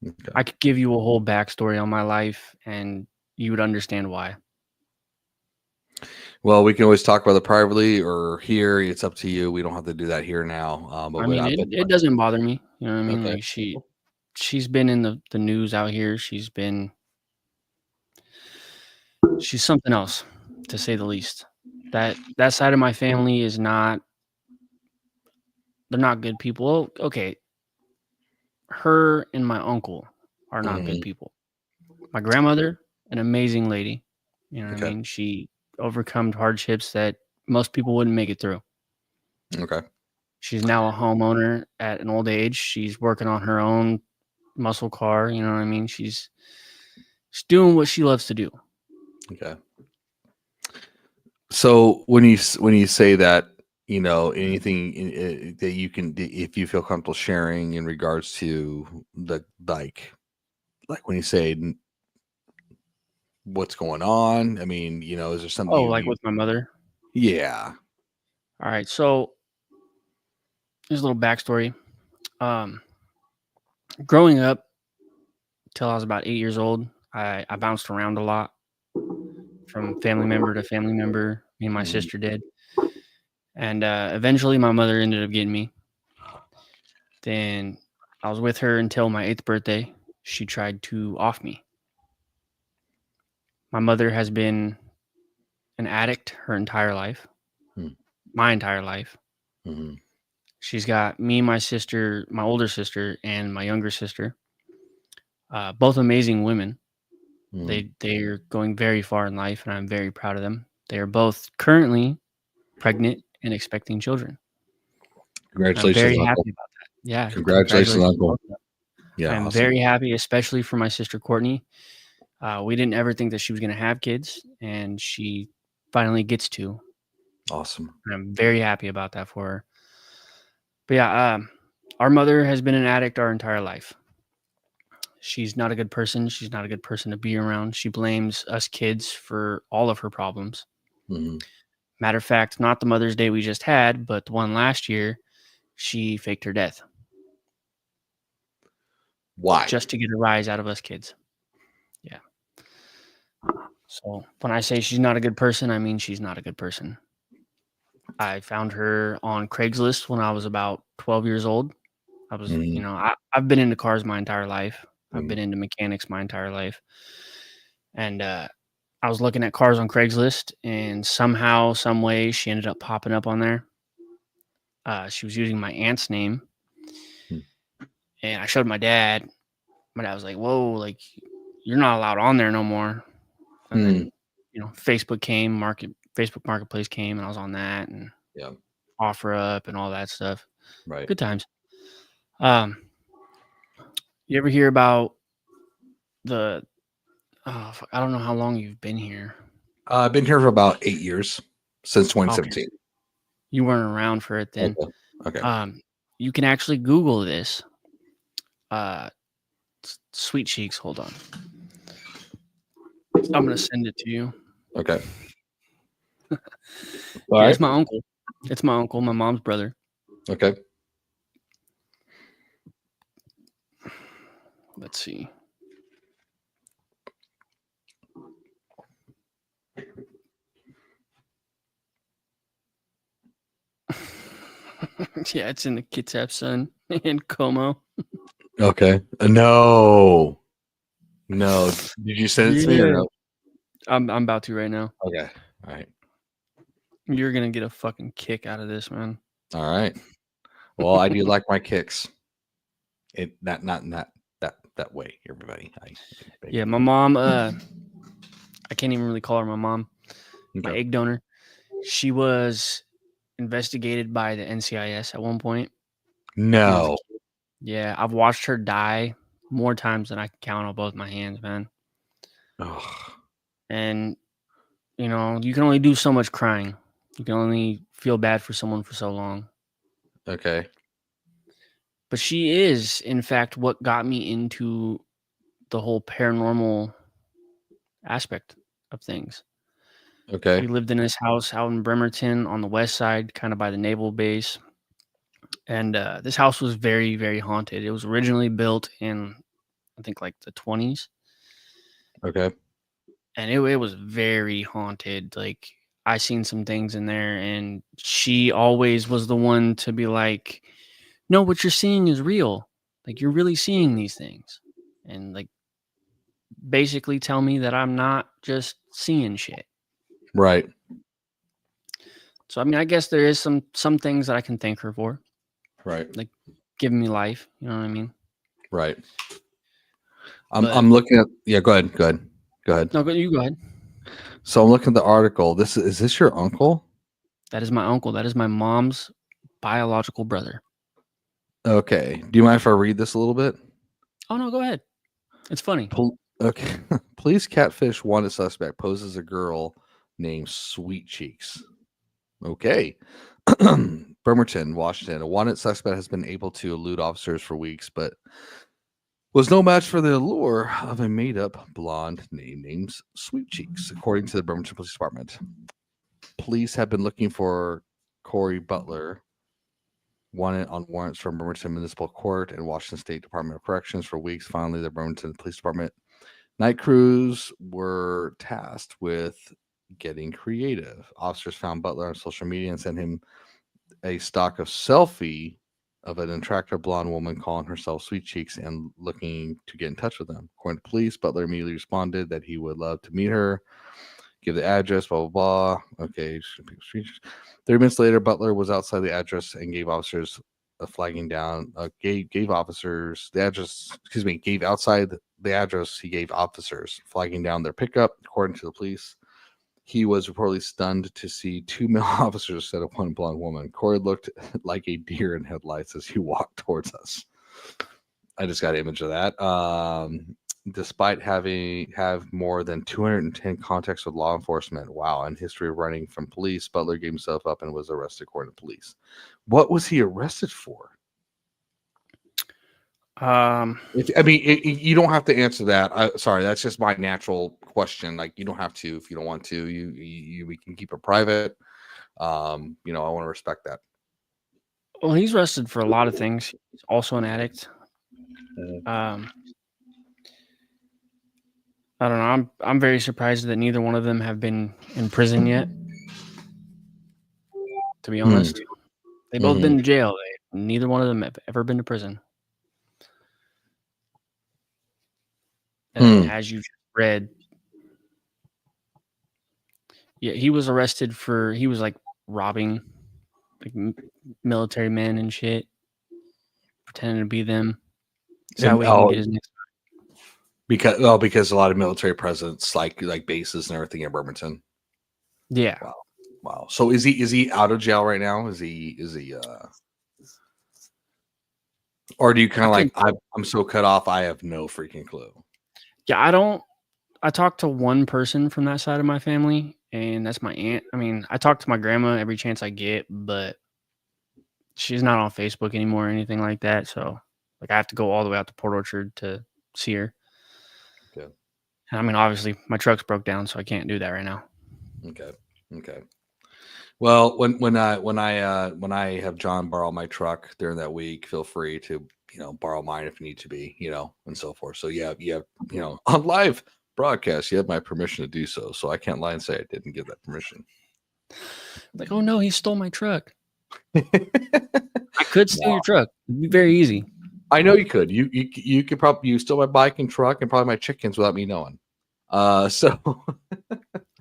Speaker 2: Okay.
Speaker 1: I could give you a whole backstory on my life, and you would understand why.
Speaker 2: Well, we can always talk about it privately or here. It's up to you. We don't have to do that here now.
Speaker 1: I mean,
Speaker 2: But
Speaker 1: it doesn't bother me. You know what I mean?
Speaker 2: okay.
Speaker 1: Like she's been in the news out here. She's something else, to say the least. That side of my family is not. They're not good people. Well, okay, her and my uncle are not good
Speaker 2: Hmm.
Speaker 1: people. My grandmother, an amazing lady. You know what I
Speaker 2: Okay.
Speaker 1: mean? She overcome hardships that most people wouldn't make it through.
Speaker 2: Okay.
Speaker 1: She's now a homeowner at an old age. She's working on her own muscle car. You know what I mean? She's doing what she loves to do.
Speaker 2: Okay. So when you say that, anything that you can, if you feel comfortable sharing in regards to the like when you say what's going on, I mean, is there something
Speaker 1: Oh,
Speaker 2: you
Speaker 1: like with my mother.
Speaker 2: yeah.
Speaker 1: All right. So here's a little backstory. Um, growing up till I was about 8 years old, I bounced around a lot from family member to family member. Me and my
Speaker 2: Mhm.
Speaker 1: sister did. And eventually my mother ended up getting me. Then I was with her until my 8th birthday. She tried to off me. My mother has been an addict her entire life,
Speaker 2: Mhm.
Speaker 1: my entire life.
Speaker 2: Mhm.
Speaker 1: She's got me, my sister, my older sister, and my younger sister, both amazing women.
Speaker 2: Mhm.
Speaker 1: They're going very far in life, and I'm very proud of them. They are both currently pregnant and expecting children. I'm
Speaker 2: Congratulations,
Speaker 1: very
Speaker 2: uncle.
Speaker 1: happy about that. Yeah,
Speaker 2: Congratulations,
Speaker 1: congratulations to
Speaker 2: uncle.
Speaker 1: both of them. I
Speaker 2: Yeah,
Speaker 1: am
Speaker 2: awesome.
Speaker 1: very happy, especially for my sister Courtney. We didn't ever think that she was going to have kids, and she finally gets to.
Speaker 2: Awesome.
Speaker 1: And I'm very happy about that for her. But yeah, our mother has been an addict our entire life. She's not a good person. She's not a good person to be around. She blames us kids for all of her problems.
Speaker 2: Mhm.
Speaker 1: Matter of fact, not the Mother's Day we just had, but the one last year, she faked her death
Speaker 2: Why?
Speaker 1: just to get a rise out of us kids. Yeah. So when I say she's not a good person, I mean she's not a good person. I found her on Craigslist when I was about 12 years old. I was,
Speaker 2: Mhm.
Speaker 1: I've been into cars my entire life. I've
Speaker 2: Mhm.
Speaker 1: been into mechanics my entire life. And I was looking at cars on Craigslist, and somehow, some way, she ended up popping up on there. She was using my aunt's name,
Speaker 2: Hmm.
Speaker 1: and I showed my dad. My dad was like, "Whoa, like you're not allowed on there no more." And
Speaker 2: Hmm.
Speaker 1: then, Facebook came, Facebook Marketplace came, and I was on that, and
Speaker 2: Yeah.
Speaker 1: OfferUp and all that stuff.
Speaker 2: Right.
Speaker 1: Good times. Um, you ever hear about the? Oh, fuck, I don't know how long you've been here.
Speaker 2: I've been here for about 8 years, since
Speaker 1: Okay,
Speaker 2: 2017.
Speaker 1: you weren't around for it then.
Speaker 2: Okay. Okay.
Speaker 1: You can actually Google this. Uh, Sweet Cheeks. Hold on. I'm gonna send it to you.
Speaker 2: Okay. All
Speaker 1: Yeah,
Speaker 2: right.
Speaker 1: it's my uncle. It's my uncle, my mom's brother.
Speaker 2: Okay.
Speaker 1: Let's see. Yeah, it's in the Kitsap Sun in Como.
Speaker 2: Okay. No. No. Did you send it to me or
Speaker 1: Yeah.
Speaker 2: no?
Speaker 1: I'm about to right now.
Speaker 2: Okay. All right.
Speaker 1: You're gonna get a fucking kick out of this, man.
Speaker 2: All right. Well, I do like my kicks. Not in that way, everybody.
Speaker 1: Yeah, my mom. I can't even really call her my mom. My
Speaker 2: Okay.
Speaker 1: egg donor. She was investigated by the NCIS at one point. When I was a
Speaker 2: No.
Speaker 1: kid. Yeah, I've watched her die more times than I can count on both my hands, man.
Speaker 2: Ugh.
Speaker 1: And you can only do so much crying. You can only feel bad for someone for so long.
Speaker 2: Okay.
Speaker 1: But she is, in fact, what got me into the whole paranormal aspect of things.
Speaker 2: Okay.
Speaker 1: We lived in this house out in Bremerton on the west side, kind of by the naval base. And this house was very, very haunted. It was originally built in, I think, like the 20s.
Speaker 2: Okay.
Speaker 1: And it was very haunted. Like, I seen some things in there, and she always was the one to be like, no, what you're seeing is real. Like, you're really seeing these things. And, like, basically tell me that I'm not just seeing shit.
Speaker 2: Right.
Speaker 1: So, I mean, I guess there is some things that I can thank her for,
Speaker 2: Right.
Speaker 1: like giving me life. You know what I mean?
Speaker 2: Right.
Speaker 1: But
Speaker 2: I'm looking at. Yeah. Go ahead. Go ahead. Go ahead.
Speaker 1: no, you go ahead.
Speaker 2: So I'm looking at the article. Is this your uncle?
Speaker 1: That is my uncle. That is my mom's biological brother.
Speaker 2: Okay. Do you mind if I read this a little bit?
Speaker 1: Oh no, go ahead. It's funny.
Speaker 2: Okay. Police catfish wanted suspect poses a girl named Sweet Cheeks. Okay. Bremerton, Washington. A wanted suspect has been able to elude officers for weeks, but was no match for the allure of a made-up blonde named Sweet Cheeks, according to the Bremerton Police Department. Police have been looking for Corey Butler, wanted on warrants from Bremerton Municipal Court and Washington State Department of Corrections for weeks. Finally, the Bremerton Police Department night crews were tasked with getting creative. Officers found Butler on social media and sent him a stock of selfie of an attractive blonde woman calling herself Sweet Cheeks and looking to get in touch with them. According to police, Butler immediately responded that he would love to meet her, give the address, blah, blah, blah. Okay. 30 minutes later, Butler was outside the address and gave officers a flagging down, gave officers the address, gave outside the address. He gave officers flagging down their pickup. According to the police, he was reportedly stunned to see two male officers instead of one blonde woman. Corey looked like a deer in headlights as he walked towards us. I just got an image of that. despite have more than 210 contacts with law enforcement. Wow, and history of running from police, Butler gave himself up and was arrested according to police. What was he arrested for? You don't have to answer that. Sorry, that's just my natural question. Like, you don't have to if you don't want to. We can keep it private. I want to respect that.
Speaker 1: Well, he's arrested for a lot of things. He's also an addict. I don't know. I'm very surprised that neither one of them have been in prison yet. To be honest, they've both been to jail. Neither one of them have ever been to prison. And as you read, yeah, he was arrested he was like robbing like military men and shit, pretending to be them. So that way he can get his next.
Speaker 2: Because a lot of military presidents like bases and everything in Birmingham.
Speaker 1: Yeah.
Speaker 2: Wow. So is he out of jail right now? Is he or do you kind of like I'm so cut off I have no freaking clue?
Speaker 1: Yeah, I talked to one person from that side of my family, and that's my aunt. I mean, I talk to my grandma every chance I get, but she's not on Facebook anymore or anything like that. So like I have to go all the way out to Port Orchard to see her.
Speaker 2: Okay.
Speaker 1: And I mean, obviously my truck's broke down, so I can't do that right now.
Speaker 2: Okay. Well, when I have John borrow my truck during that week, feel free to borrow mine if you need to be, and so forth. So you have on live broadcast, you have my permission to do so. So I can't lie and say I didn't give that permission.
Speaker 1: Like, oh no, he stole my truck. I could steal your truck. It'd be very easy.
Speaker 2: I know you could. You could probably steal my bike and truck and probably my chickens without me knowing. So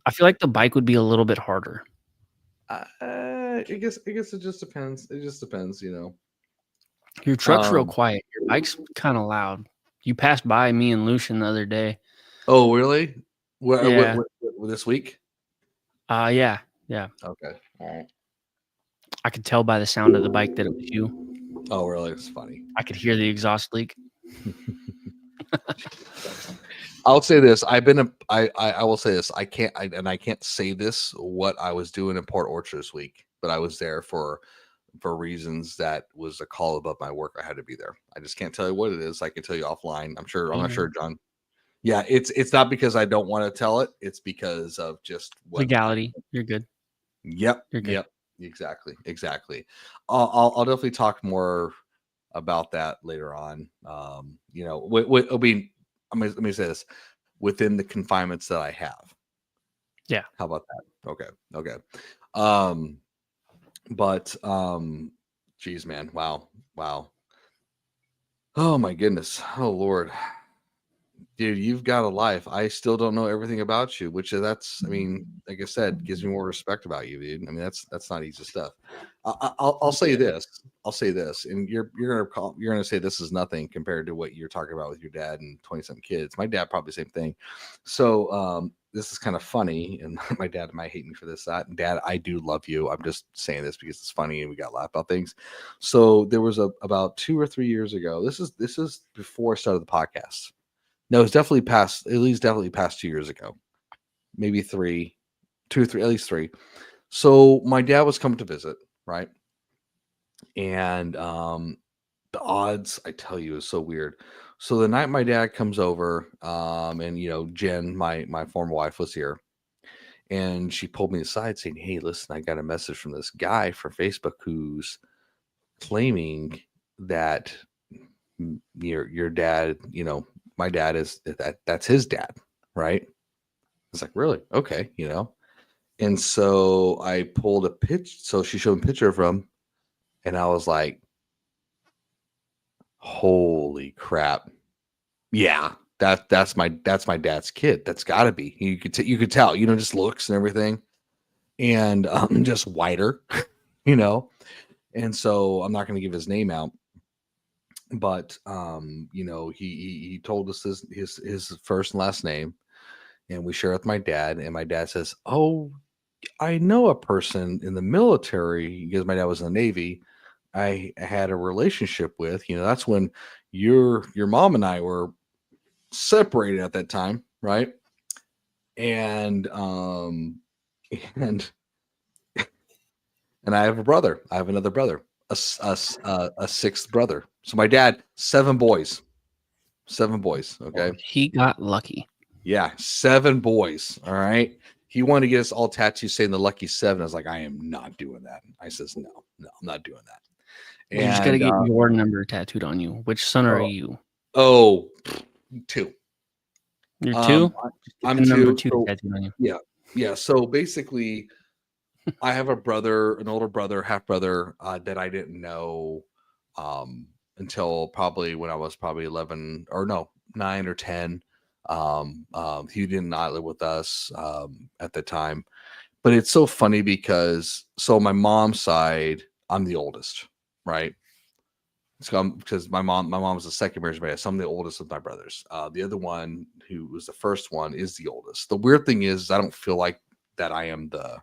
Speaker 1: I feel like the bike would be a little bit harder.
Speaker 2: I guess it just depends. It just depends,
Speaker 1: Your truck's real quiet. Your bike's kind of loud. You passed by me and Lucian the other day.
Speaker 2: Oh, really?
Speaker 1: Yeah.
Speaker 2: This week?
Speaker 1: Yeah.
Speaker 2: Okay. All right.
Speaker 1: I could tell by the sound of the bike that it was you.
Speaker 2: Oh, really? It's funny.
Speaker 1: I could hear the exhaust leak.
Speaker 2: I'll say this. I will say this. I can't say this what I was doing in Port Orchard this week, but I was there for reasons that was a call above my work. I had to be there. I just can't tell you what it is. I can tell you offline. I'm not sure, John. Yeah, it's not because I don't want to tell it. It's because of just
Speaker 1: legality. You're good.
Speaker 2: Yep. You're good. Yep. Exactly. I'll definitely talk more about that later on. Let me say this, within the confinements that I have.
Speaker 1: Yeah.
Speaker 2: How about that? Okay. Geez, man. Wow. Oh my goodness. Oh Lord. Dude, you've got a life. I still don't know everything about you, like I said, gives me more respect about you, dude. I mean, that's not easy stuff. I'll say this, and you're gonna say this is nothing compared to what you're talking about with your dad and 20-something kids. My dad probably the same thing. So this is kind of funny, and my dad might hate me for this. Dad, I do love you. I'm just saying this because it's funny and we got to laugh about things. So there was about 2 or 3 years ago. This is before I started the podcast. No, it's definitely past 2 years ago. Maybe 3, at least 3. So my dad was coming to visit, right? And the odds, I tell you, is so weird. So the night my dad comes over, and Jen, my former wife, was here, and she pulled me aside saying, "Hey, listen, I got a message from this guy from Facebook who's claiming that your dad, my dad is that's his dad, right?" It's like, really? Okay, And so I pulled a pitch. So she showed me a picture of him, and I was like, "Holy crap! Yeah, that's my dad's kid. That's got to be." You could tell, just looks and everything, and just whiter, And so I'm not going to give his name out. But he told us his first and last name, and we share it with my dad, and my dad says, "Oh, I know a person in the military," because my dad was in the Navy. I had a relationship with, that's when your mom and I were separated at that time, right? And and and I have a brother. I have another brother, a sixth brother. So my dad, seven boys. Okay.
Speaker 1: He got lucky.
Speaker 2: Yeah, seven boys. All right. He wanted to get us all tattoos saying the lucky seven. I was like, I am not doing that. I says, no, I'm not doing that.
Speaker 1: You just got to
Speaker 2: And
Speaker 1: get your number tattooed on you. Which son are you?
Speaker 2: oh, two.
Speaker 1: You're two?
Speaker 2: I'm
Speaker 1: the number
Speaker 2: two.
Speaker 1: 2
Speaker 2: So,
Speaker 1: tattooed on you.
Speaker 2: yeah. So basically, I have a brother, an older brother, half brother, that I didn't know until probably when I was probably 11 or no, 9 or 10. He did not live with us at the time. But it's so funny because so my mom's side, I'm the oldest, right? So because my mom was the second marriage, so I'm the oldest of my brothers. The other one, who was the first one, is the oldest. The weird thing is, I don't feel like that I am the.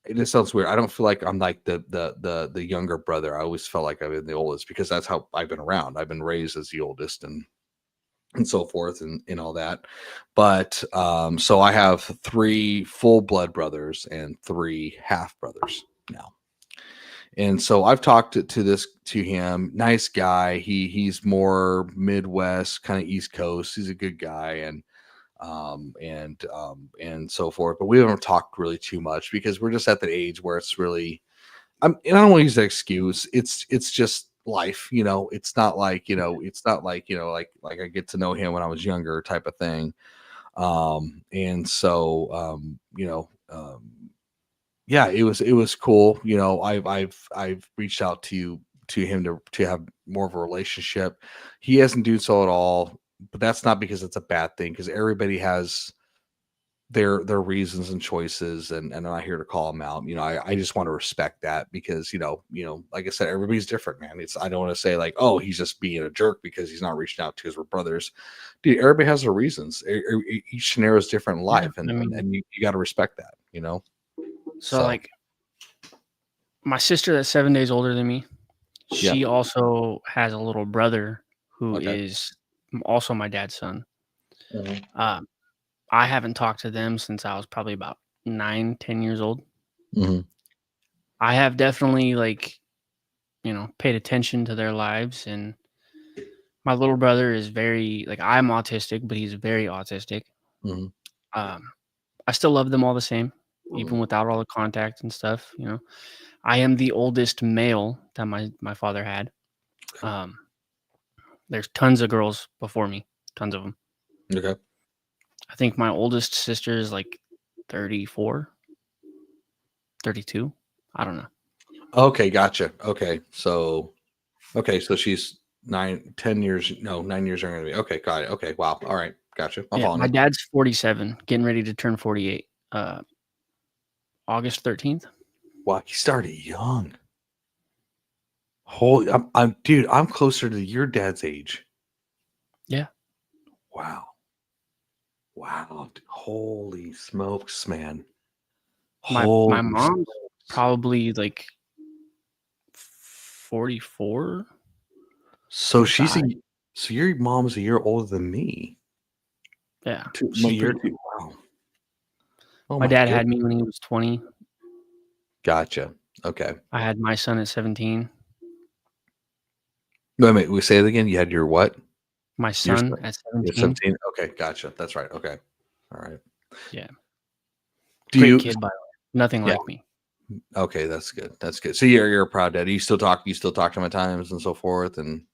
Speaker 2: It just sounds weird. I don't feel like I'm like the younger brother. I always felt like I've been the oldest because that's how I've been around. I've been raised as the oldest and so forth and all that. But so I have 3 full blood brothers and 3 half brothers now. And so I've talked to him. Nice guy. He's more Midwest, kind of East Coast. He's a good guy and so forth. But we haven't talked really too much because we're just at the age where it's really and I don't want to use that excuse. It's just life, It's not like, like I get to know him when I was younger type of thing. And so yeah, it was cool. I've reached out to him to have more of a relationship. He hasn't done so at all, but that's not because it's a bad thing, because everybody has their reasons and choices, and I'm not here to call them out. I just want to respect that because like I said, everybody's different, man. I don't want to say like, oh, he's just being a jerk because he's not reaching out to his brothers. Dude, everybody has their reasons. Each scenario is different in life, and you got to respect that.
Speaker 1: So like my sister that's 7 days older than me, she also has a little brother who is also my dad's son.
Speaker 2: Mm-hmm.
Speaker 1: I haven't talked to them since I was probably about 9-10 years old.
Speaker 2: Mm-hmm.
Speaker 1: I have definitely paid attention to their lives, and my little brother is very I'm autistic, but he's very autistic.
Speaker 2: Mm-hmm.
Speaker 1: I still love them all the same, even without all the contact and stuff. I am the oldest male that my father had. There's tons of girls before me, tons of them.
Speaker 2: Okay.
Speaker 1: I think my oldest sister is like 34, 32. I don't know.
Speaker 2: Okay, gotcha. Okay, so she's 9 years younger than me. Okay, got it. Okay, wow. All right, gotcha. I'm following
Speaker 1: my
Speaker 2: you.
Speaker 1: dad's 47, getting ready to turn 48. August 13th.
Speaker 2: Wow, he started young. Holy, I'm closer to your dad's age.
Speaker 1: Yeah.
Speaker 2: Wow. Holy smokes, man.
Speaker 1: My mom's probably like 44.
Speaker 2: So so your mom's a year older than me.
Speaker 1: Yeah.
Speaker 2: Wow.
Speaker 1: Oh, my dad had me when he was 20.
Speaker 2: Gotcha. Okay.
Speaker 1: I had my son at 17.
Speaker 2: Wait a minute, we say it again. You had your what?
Speaker 1: My son at 17.
Speaker 2: 17. Okay, gotcha. That's right. Okay. All right.
Speaker 1: Yeah.
Speaker 2: Great
Speaker 1: kid, by the way. Nothing like me.
Speaker 2: Okay, that's good. That's good. So you're a proud dad. You still talk to him at times and so forth, and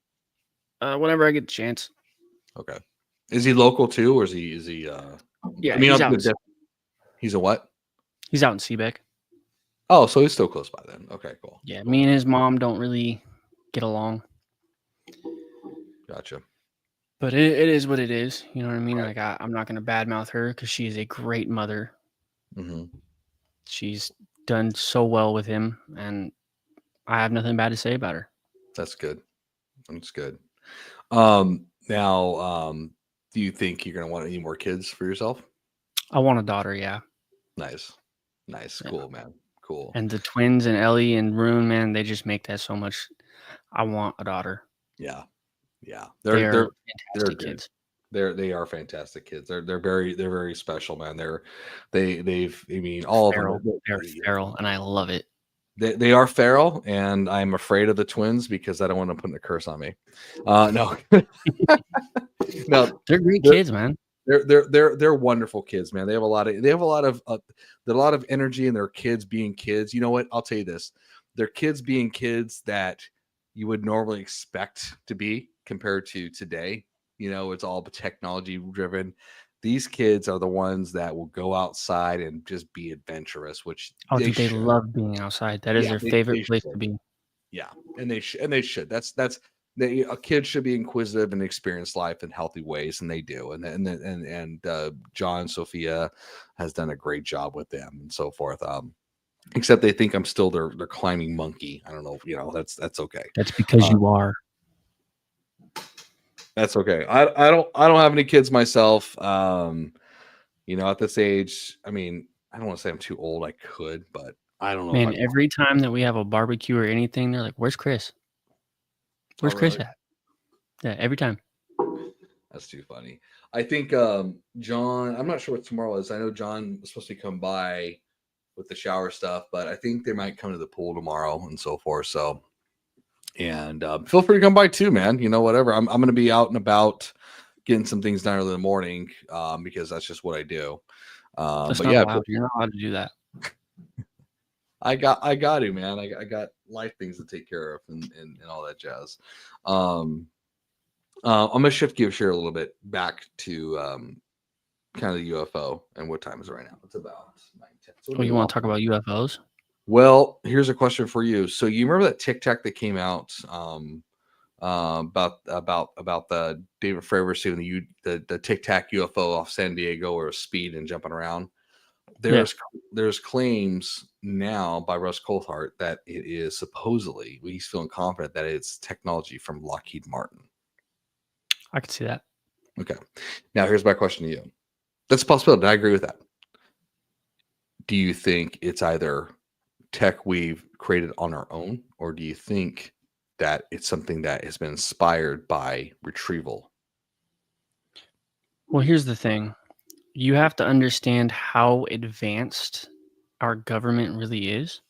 Speaker 1: whenever I get the chance.
Speaker 2: Okay. Is he local too, or is he
Speaker 1: yeah, he's out.
Speaker 2: He's a what?
Speaker 1: He's out in Seebeck.
Speaker 2: Oh, so he's still close by then. Okay, cool.
Speaker 1: Yeah, me and his mom don't really get along.
Speaker 2: Gotcha.
Speaker 1: But it is what it is. You know what I mean? Right. Like I'm not going to badmouth her because she is a great mother.
Speaker 2: Mm-hmm.
Speaker 1: She's done so well with him, and I have nothing bad to say about her.
Speaker 2: That's good. That's good. Now, do you think you're going to want any more kids for yourself?
Speaker 1: I want a daughter. Yeah.
Speaker 2: Nice. Yeah. Cool, man. Cool.
Speaker 1: And the twins and Ellie and Rune, man, they just make that so much. I want a daughter.
Speaker 2: Yeah.
Speaker 1: They're fantastic kids.
Speaker 2: They are fantastic kids. They're very special, man. They've I mean all of
Speaker 1: Feral.
Speaker 2: them.
Speaker 1: They're feral, and I love it.
Speaker 2: They are feral, and I'm afraid of the twins because I don't want to put a curse on me. No, no,
Speaker 1: They're great
Speaker 2: they're,
Speaker 1: kids, man.
Speaker 2: they're wonderful kids, man. They have a lot of energy, and their kids being kids. You know what? I'll tell you this: they're kids being kids that you would normally expect to be compared to today. You know, it's all technology driven. These kids are the ones that will go outside and just be adventurous, which
Speaker 1: Oh,
Speaker 2: they
Speaker 1: dude, they
Speaker 2: should.
Speaker 1: love being outside. That is
Speaker 2: Yeah,
Speaker 1: their
Speaker 2: they
Speaker 1: favorite place to
Speaker 2: should.
Speaker 1: be.
Speaker 2: Yeah, and they should. A kid should be inquisitive and experience life in healthy ways, and they do. And John Sophia has done a great job with them and so forth. Except they think I'm still their climbing monkey. I don't know. You know, that's okay.
Speaker 1: That's because
Speaker 2: Uh,
Speaker 1: you are.
Speaker 2: That's okay. I don't have any kids myself. You know, at this age, I mean, I don't want to say I'm too old. I could, but I don't know if I
Speaker 1: Man,
Speaker 2: want.
Speaker 1: every time that we have a barbecue or anything, they're like, "Where's Chris?
Speaker 2: Oh,
Speaker 1: Where's Chris
Speaker 2: really?
Speaker 1: at?" Yeah, every time.
Speaker 2: That's too funny. I think John, I'm not sure what tomorrow is. I know John was supposed to come by with the shower stuff, but I think they might come to the pool tomorrow and so forth. So, and feel free to come by too, man. You know, whatever. I'm going to be out and about getting some things done early in the morning because that's just what I do.
Speaker 1: That's
Speaker 2: But
Speaker 1: not
Speaker 2: yeah,
Speaker 1: allowed. You're not allowed to do that.
Speaker 2: I got to, man. I got life things to take care of and all that jazz. Um, I'm going to shift gears here a little bit back to kind of the UFO and what time is it right now? It's about 9:10. So
Speaker 1: Oh, you want to talk about UFOs?
Speaker 2: well, here's a question for you. So you remember that TikTok that came out about the David Fravor seeing the Tic Tac UFO off San Diego or speed and jumping around?
Speaker 1: Yeah,
Speaker 2: There's claims now by Russ Coulthart that it is supposedly he's feeling confident that it's technology from Lockheed Martin.
Speaker 1: I could see that.
Speaker 2: Okay. Now here's my question to you. That's a possibility. I agree with that. Do you think it's either tech we've created on our own, or do you think that it's something that has been inspired by retrieval?
Speaker 1: Well, here's the thing. You have to understand how advanced our government really is.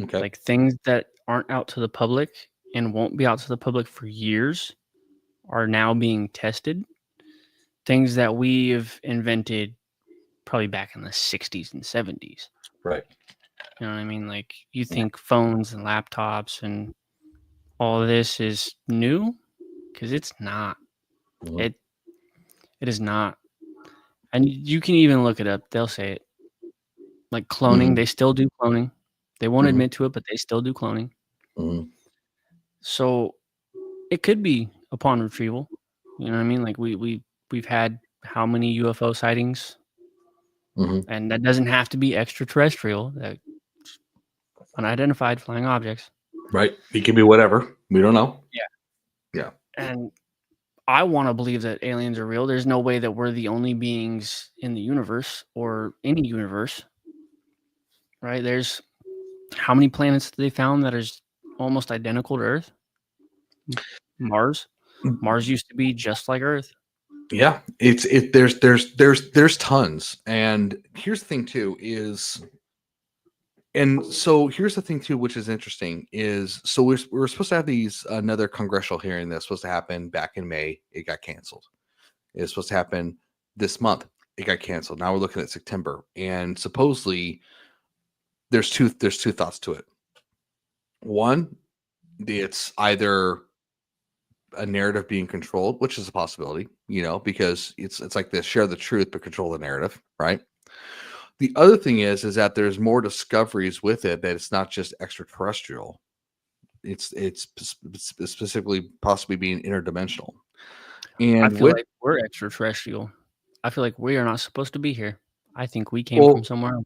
Speaker 2: Okay.
Speaker 1: Like things that aren't out to the public and won't be out to the public for years are now being tested. Things that we've invented probably back in the 60s and 70s.
Speaker 2: Right.
Speaker 1: You know what I mean? Like you think phones and laptops and all of this is new because it's not.
Speaker 2: Mhm.
Speaker 1: It is not. And you can even look it up. They'll say it. Like cloning,
Speaker 2: Mhm.
Speaker 1: they still do cloning. They won't
Speaker 2: Mhm.
Speaker 1: admit to it, but they still do cloning.
Speaker 2: Mhm.
Speaker 1: So it could be upon retrieval. You know what I mean? Like we've had how many UFO sightings,
Speaker 2: Mhm.
Speaker 1: and that doesn't have to be extraterrestrial. That unidentified flying objects.
Speaker 2: Right. It can be whatever. We don't know.
Speaker 1: Yeah.
Speaker 2: Yeah.
Speaker 1: And I want to believe that aliens are real. There's no way that we're the only beings in the universe or any universe, right? There's how many planets they found that is almost identical to Earth? Mars. Mars used to be just like Earth.
Speaker 2: Yeah. There's tons. And here's the thing too is and so here's the thing too, which is interesting, is so we're supposed to have these another congressional hearing that's supposed to happen back in May. It got canceled. It's supposed to happen this month. It got canceled. Now we're looking at September, and supposedly there's two thoughts to it. One, it's either a narrative being controlled, which is a possibility, you know, because it's like this: share the truth but control the narrative, right? The other thing is that there's more discoveries with it, that it's not just extraterrestrial. It's specifically possibly being interdimensional.
Speaker 1: I
Speaker 2: And
Speaker 1: feel
Speaker 2: with
Speaker 1: like we're extraterrestrial. I feel like we are not supposed to be here. I think we came from
Speaker 2: well,
Speaker 1: somewhere else.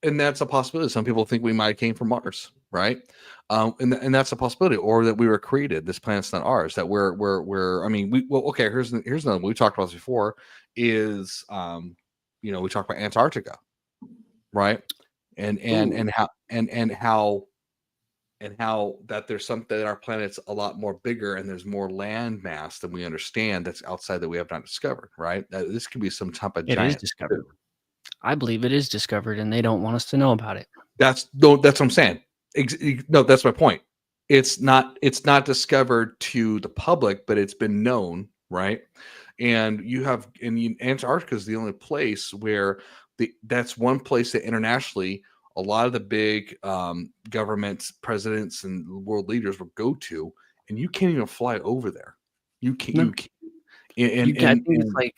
Speaker 2: and that's a possibility. Some people think we might have came from Mars, right? And that's a possibility, or that we were created. This planet's not ours. That we're. I mean, okay. Here's another one. We talked about this before. Is you know, we talked about Antarctica, right? And
Speaker 1: Ooh.
Speaker 2: how and how that there's something that our planet's a lot more bigger and there's more land mass than we understand that's outside that we have not discovered, right? This could be some type of
Speaker 1: It is
Speaker 2: giant.
Speaker 1: discovered. I believe it is discovered, and they don't want us to know about it.
Speaker 2: That's what I'm saying. No, that's my point. It's not discovered to the public, but it's been known, right? And Antarctica is the only place where that's one place that internationally a lot of the big governments, presidents, and world leaders will go to, and you can't even fly over there. You can't.
Speaker 1: No.
Speaker 2: You can't.
Speaker 1: I think it's like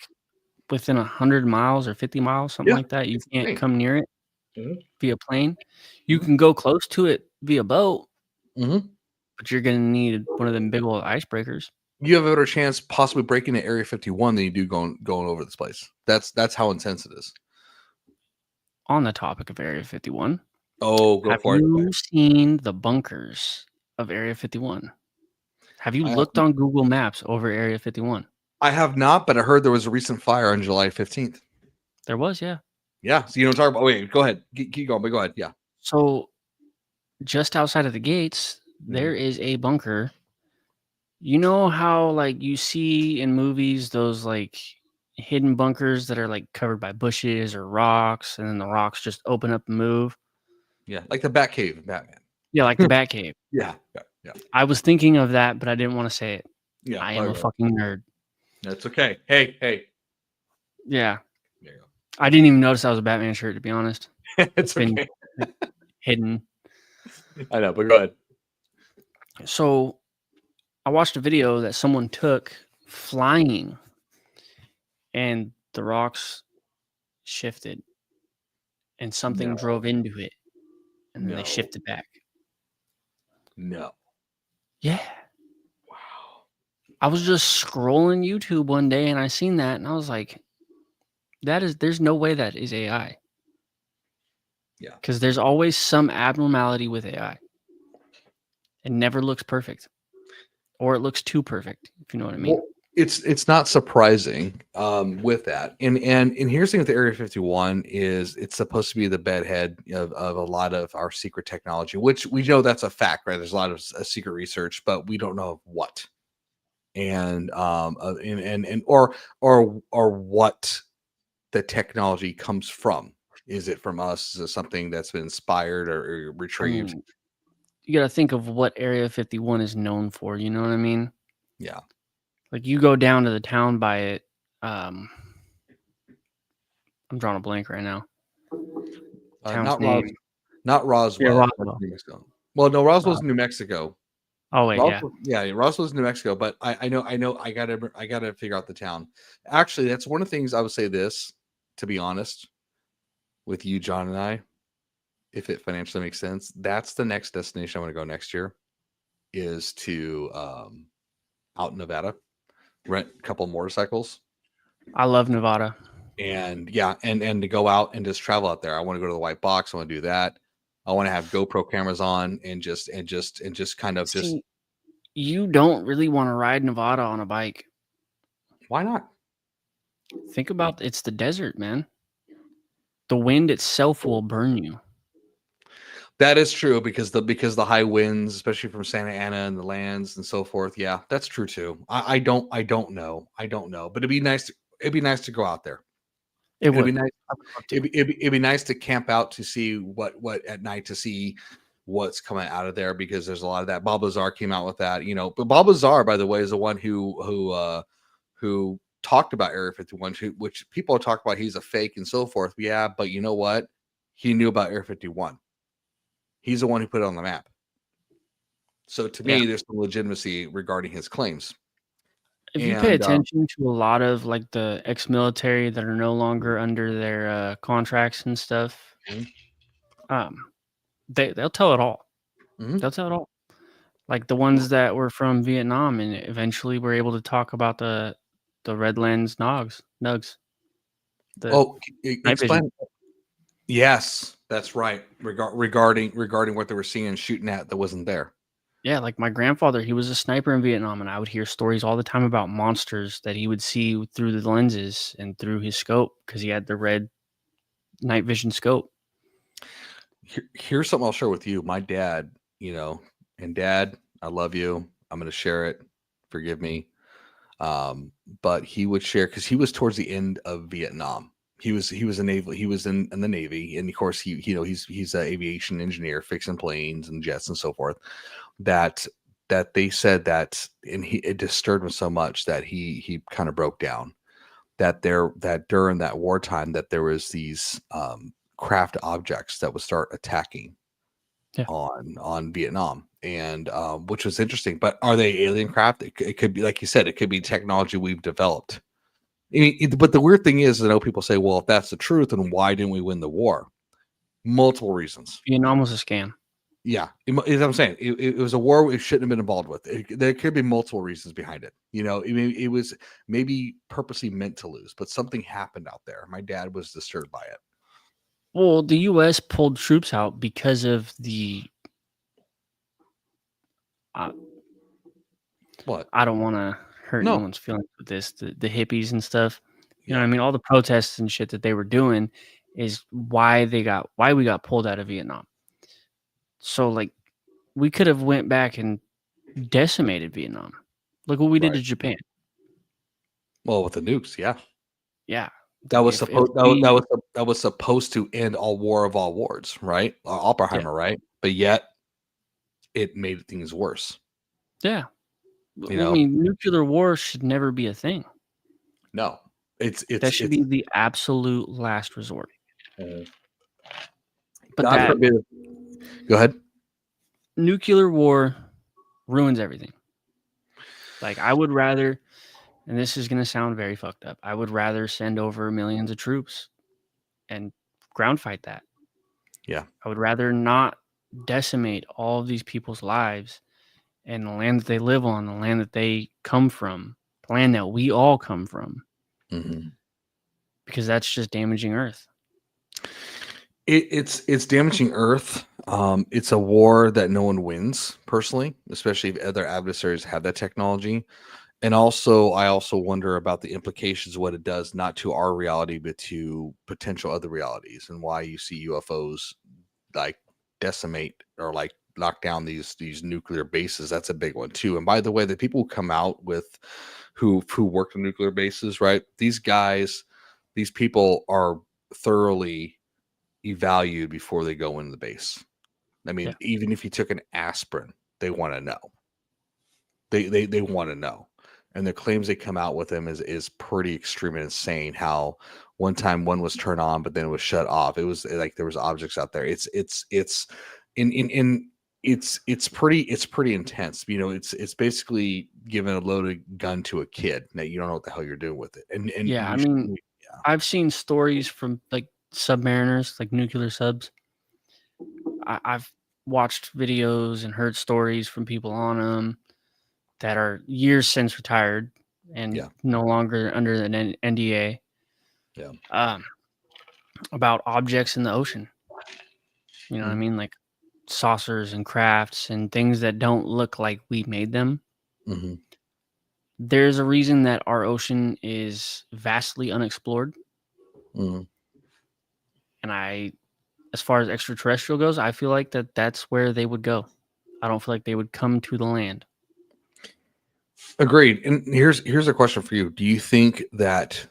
Speaker 1: within 100 miles or 50 miles, something like that. You can't
Speaker 2: insane.
Speaker 1: come near it
Speaker 2: Mhm.
Speaker 1: via plane. You
Speaker 2: Mhm.
Speaker 1: can go close to it via boat,
Speaker 2: Mhm.
Speaker 1: but you're going to need one of them big old icebreakers.
Speaker 2: You have a better chance possibly breaking into Area 51 than you do going over this place. That's how intense it is.
Speaker 1: On the topic of Area 51,
Speaker 2: Oh, go
Speaker 1: have
Speaker 2: for it.
Speaker 1: you seen the bunkers of Area 51? Have you
Speaker 2: I have-
Speaker 1: looked on Google Maps over Area 51?
Speaker 2: I have not, but I heard there was a recent fire on July 15th.
Speaker 1: There was, yeah.
Speaker 2: Yeah. So you don't talk about. Wait, go ahead. Keep going, but go ahead. Yeah.
Speaker 1: So just outside of the gates, there is a bunker. You know how like you see in movies those like hidden bunkers that are like covered by bushes or rocks, and then the rocks just open up and move?
Speaker 2: Yeah. Like the Batcave in Batman.
Speaker 1: Yeah, like the Batcave.
Speaker 2: Yeah.
Speaker 1: I was thinking of that, but I didn't want to say it.
Speaker 2: Yeah.
Speaker 1: I am a fucking nerd.
Speaker 2: That's okay. Hey.
Speaker 1: Yeah.
Speaker 2: There you
Speaker 1: I didn't even notice I was a Batman shirt, to be honest.
Speaker 2: go. It's
Speaker 1: been-
Speaker 2: okay.
Speaker 1: Hidden.
Speaker 2: I know, but go ahead.
Speaker 1: So I watched a video that someone took flying, and the rocks shifted and something
Speaker 2: No.
Speaker 1: drove into it, and then
Speaker 2: No.
Speaker 1: they shifted back.
Speaker 2: No.
Speaker 1: Yeah.
Speaker 2: Wow.
Speaker 1: I was just scrolling YouTube one day and I seen that, and I was like, there's no way that is AI.
Speaker 2: Yeah.
Speaker 1: Because there's always some abnormality with AI. It never looks perfect. Or it looks too perfect, if you know what I mean.
Speaker 2: Well, it's not surprising with that. And here's the thing with the Area 51 is it's supposed to be the bedhead of a lot of our secret technology, which we know that's a fact, right? There's a lot of secret research, but we don't know what. And or what the technology comes from. Is it from us? Is it something that's been inspired or
Speaker 1: I
Speaker 2: retrieved?
Speaker 1: mean, you got to think of what Area 51 is known for. You know what I mean?
Speaker 2: Yeah.
Speaker 1: Like you go down to the town by it. I'm drawing a blank right now. Town's name.
Speaker 2: Not Roswell.
Speaker 1: Yeah, Roswell.
Speaker 2: New Mexico. Well, no, Roswell's New Mexico.
Speaker 1: Oh wait, yeah.
Speaker 2: Roswell's New Mexico. But I know. I gotta figure out the town. Actually, that's one of the things I would say. This, to be honest, with you, John, and I, if it financially makes sense, that's the next destination I want to go next year. Is to out in Nevada, rent a couple motorcycles.
Speaker 1: I love Nevada.
Speaker 2: And and to go out and just travel out there. I want to go to the White Box. I want to do that. I want to have GoPro cameras on and just kind of just.
Speaker 1: See, you don't really want to ride Nevada on a bike.
Speaker 2: Why not?
Speaker 1: Think about it's the desert, man. The wind itself will burn you.
Speaker 2: That is true because the high winds, especially from Santa Ana and the lands and so forth. Yeah, that's true too. I don't know, but it'd be nice to go out there. It'd be nice. It'd be nice to camp out to see what at night to see what's coming out of there because there's a lot of that. Bob Lazar came out with that, But Bob Lazar, by the way, is the one who talked about Area 51, which people talk about he's a fake and so forth. Yeah, but you know what? He knew about Area 51. He's the one who put it on the map. So to me, there's some legitimacy regarding his claims.
Speaker 1: If you pay attention to a lot of like the ex-military that are no longer under their contracts and stuff, they'll tell it all. They'll tell it all. Like the ones that were from Vietnam and eventually were able to talk about the Redlands nugs.
Speaker 2: Explain. Yes, that's right. Regarding what they were seeing and shooting at that wasn't there.
Speaker 1: Yeah, like my grandfather, he was a sniper in Vietnam, and I would hear stories all the time about monsters that he would see through the lenses and through his scope because he had the red night vision scope.
Speaker 2: Here's something I'll share with you. My dad, And Dad, I love you. I'm going to share it. Forgive me. But he would share because he was towards the end of Vietnam. He was a naval. He was in the Navy, and of course he's an aviation engineer, fixing planes and jets and so forth. That they said that, and it disturbed him so much that he kind of broke down. That during that wartime that there was these craft objects that would start attacking on Vietnam, and which was interesting. But are they alien craft? It could be, like you said, it could be technology we've developed. But the weird thing is, I know people say, well, if that's the truth, then why didn't we win the war? Multiple reasons.
Speaker 1: Vietnam was a scam.
Speaker 2: Yeah, I'm saying it was a war we shouldn't have been involved with. There could be multiple reasons behind it. It was maybe purposely meant to lose, but something happened out there. My dad was disturbed by it.
Speaker 1: Well, the U.S. pulled troops out because of the.
Speaker 2: What?
Speaker 1: I don't want to hurt
Speaker 2: No.
Speaker 1: anyone's feelings with this. The hippies and stuff. You know what I mean? All the protests and shit that they were doing is why we got pulled out of Vietnam. So like, we could have went back and decimated Vietnam. Look what we did to Japan.
Speaker 2: Well, with the nukes, yeah.
Speaker 1: Yeah.
Speaker 2: That was supposed to end all war of all wars, right? Oppenheimer, right? But yet it made things worse.
Speaker 1: Yeah. I mean, nuclear war should never be a thing.
Speaker 2: No.
Speaker 1: That should be the absolute last resort.
Speaker 2: But
Speaker 1: God
Speaker 2: forbid. Go ahead.
Speaker 1: Nuclear war ruins everything. Like, I would rather, and this is going to sound very fucked up, I would rather send over millions of troops and ground fight that.
Speaker 2: Yeah.
Speaker 1: I would rather not decimate all of these people's lives and the land that they live on, the land that they come from, the land that we all come from.
Speaker 2: Mm-hmm.
Speaker 1: Because that's just damaging Earth.
Speaker 2: It's damaging Earth. It's a war that no one wins, personally, especially if other adversaries have that technology. And also, I also wonder about the implications of what it does, not to our reality, but to potential other realities, and why you see UFOs like decimate or like knock down these nuclear bases. That's a big one too. And by the way, the people who come out with who worked on nuclear bases, right? These people are thoroughly evaluated before they go into the base. I mean, even if you took an aspirin, they want to know. They want to know. And the claims they come out with them is pretty extreme and insane. How one time one was turned on, but then it was shut off. It was like there was objects out there. It's pretty intense. It's basically giving a loaded gun to a kid that you don't know what the hell you're doing with it. And
Speaker 1: yeah, I mean, I've seen stories from like submariners, like nuclear subs. I've watched videos and heard stories from people on them that are years since retired and no longer under an NDA.
Speaker 2: Yeah.
Speaker 1: About objects in the ocean. You know what I mean? Like saucers and crafts and things that don't look like we made them.
Speaker 2: Mm-hmm.
Speaker 1: There's a reason that our ocean is vastly unexplored.
Speaker 2: Mm-hmm.
Speaker 1: And as far as extraterrestrial goes, I feel like that's where they would go. I don't feel like they would come to the land.
Speaker 2: Agreed. And here's a question for you. Do you think that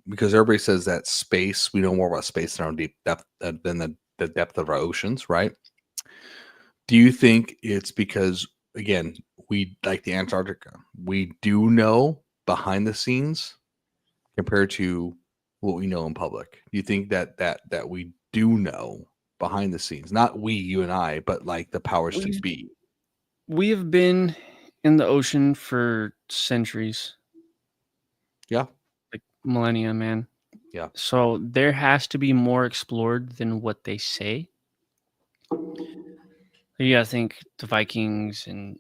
Speaker 2: because everybody says that space, we know more about space in our deep depth than the depth of our oceans, right? Do you think it's because, again, we like the Antarctica, we do know behind the scenes compared to what we know in public? Do you think that we do know behind the scenes, not you and I, but like the powers to be?
Speaker 1: We have been in the ocean for centuries.
Speaker 2: Yeah.
Speaker 1: Like millennia, man.
Speaker 2: Yeah.
Speaker 1: So there has to be more explored than what they say. You gotta think the Vikings and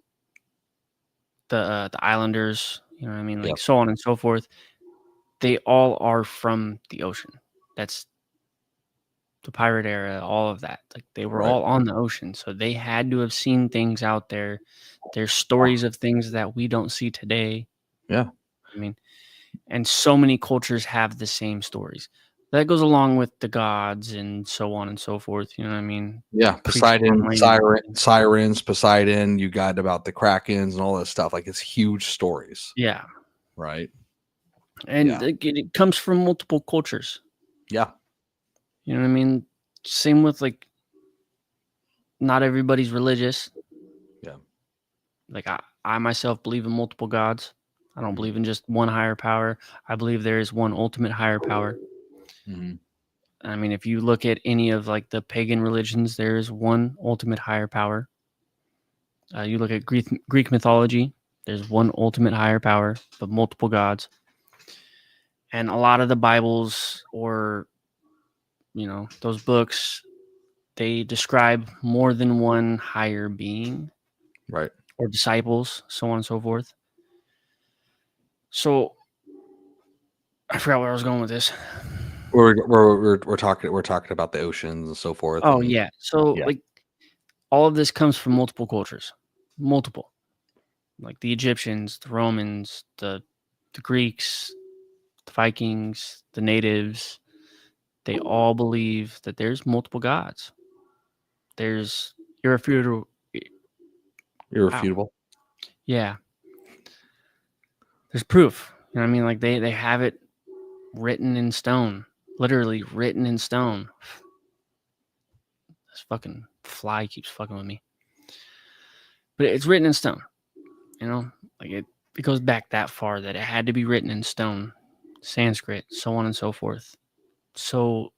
Speaker 1: the Islanders, you know what I mean? Like so on and so forth. They all are from the ocean. That's the pirate era, all of that. Like they were all on the ocean. So they had to have seen things out there. There's stories of things that we don't see today.
Speaker 2: Yeah.
Speaker 1: I mean, and so many cultures have the same stories. That goes along with the gods and so on and so forth. You know what I mean?
Speaker 2: Yeah,
Speaker 1: Preach
Speaker 2: Poseidon,
Speaker 1: on land.
Speaker 2: Sirens, Poseidon. You got about the Krakens and all that stuff. Like it's huge stories,
Speaker 1: Yeah.
Speaker 2: right?
Speaker 1: And it comes from multiple cultures.
Speaker 2: Yeah.
Speaker 1: You know what I mean? Same with like, not everybody's religious.
Speaker 2: Yeah.
Speaker 1: Like I myself believe in multiple gods. I don't
Speaker 2: Mhm.
Speaker 1: believe in just one higher power. I believe there is one ultimate higher power.
Speaker 2: Mhm.
Speaker 1: I mean, if you look at any of like the pagan religions, there is one ultimate higher power. You look at Greek mythology, there's one ultimate higher power, but multiple gods. And a lot of the Bibles or, those books, they describe more than one higher being
Speaker 2: Right.
Speaker 1: or disciples, so on and so forth. So I forgot where I was going with this.
Speaker 2: We're talking about the oceans and so forth.
Speaker 1: Oh,
Speaker 2: And
Speaker 1: yeah. So,
Speaker 2: yeah.
Speaker 1: like, all of this comes from multiple cultures. Multiple. Like the Egyptians, the Romans, the Greeks, the Vikings, the natives, they all believe that there's multiple gods. There's irrefutable. Wow.
Speaker 2: Irrefutable.
Speaker 1: Yeah. There's proof. You know what I mean? Like they have it written in stone. Literally written in stone. This fucking fly keeps fucking with me. But it's written in stone. You know? Like it goes back that far that it had to be written in stone. Sanskrit, so on and so forth. So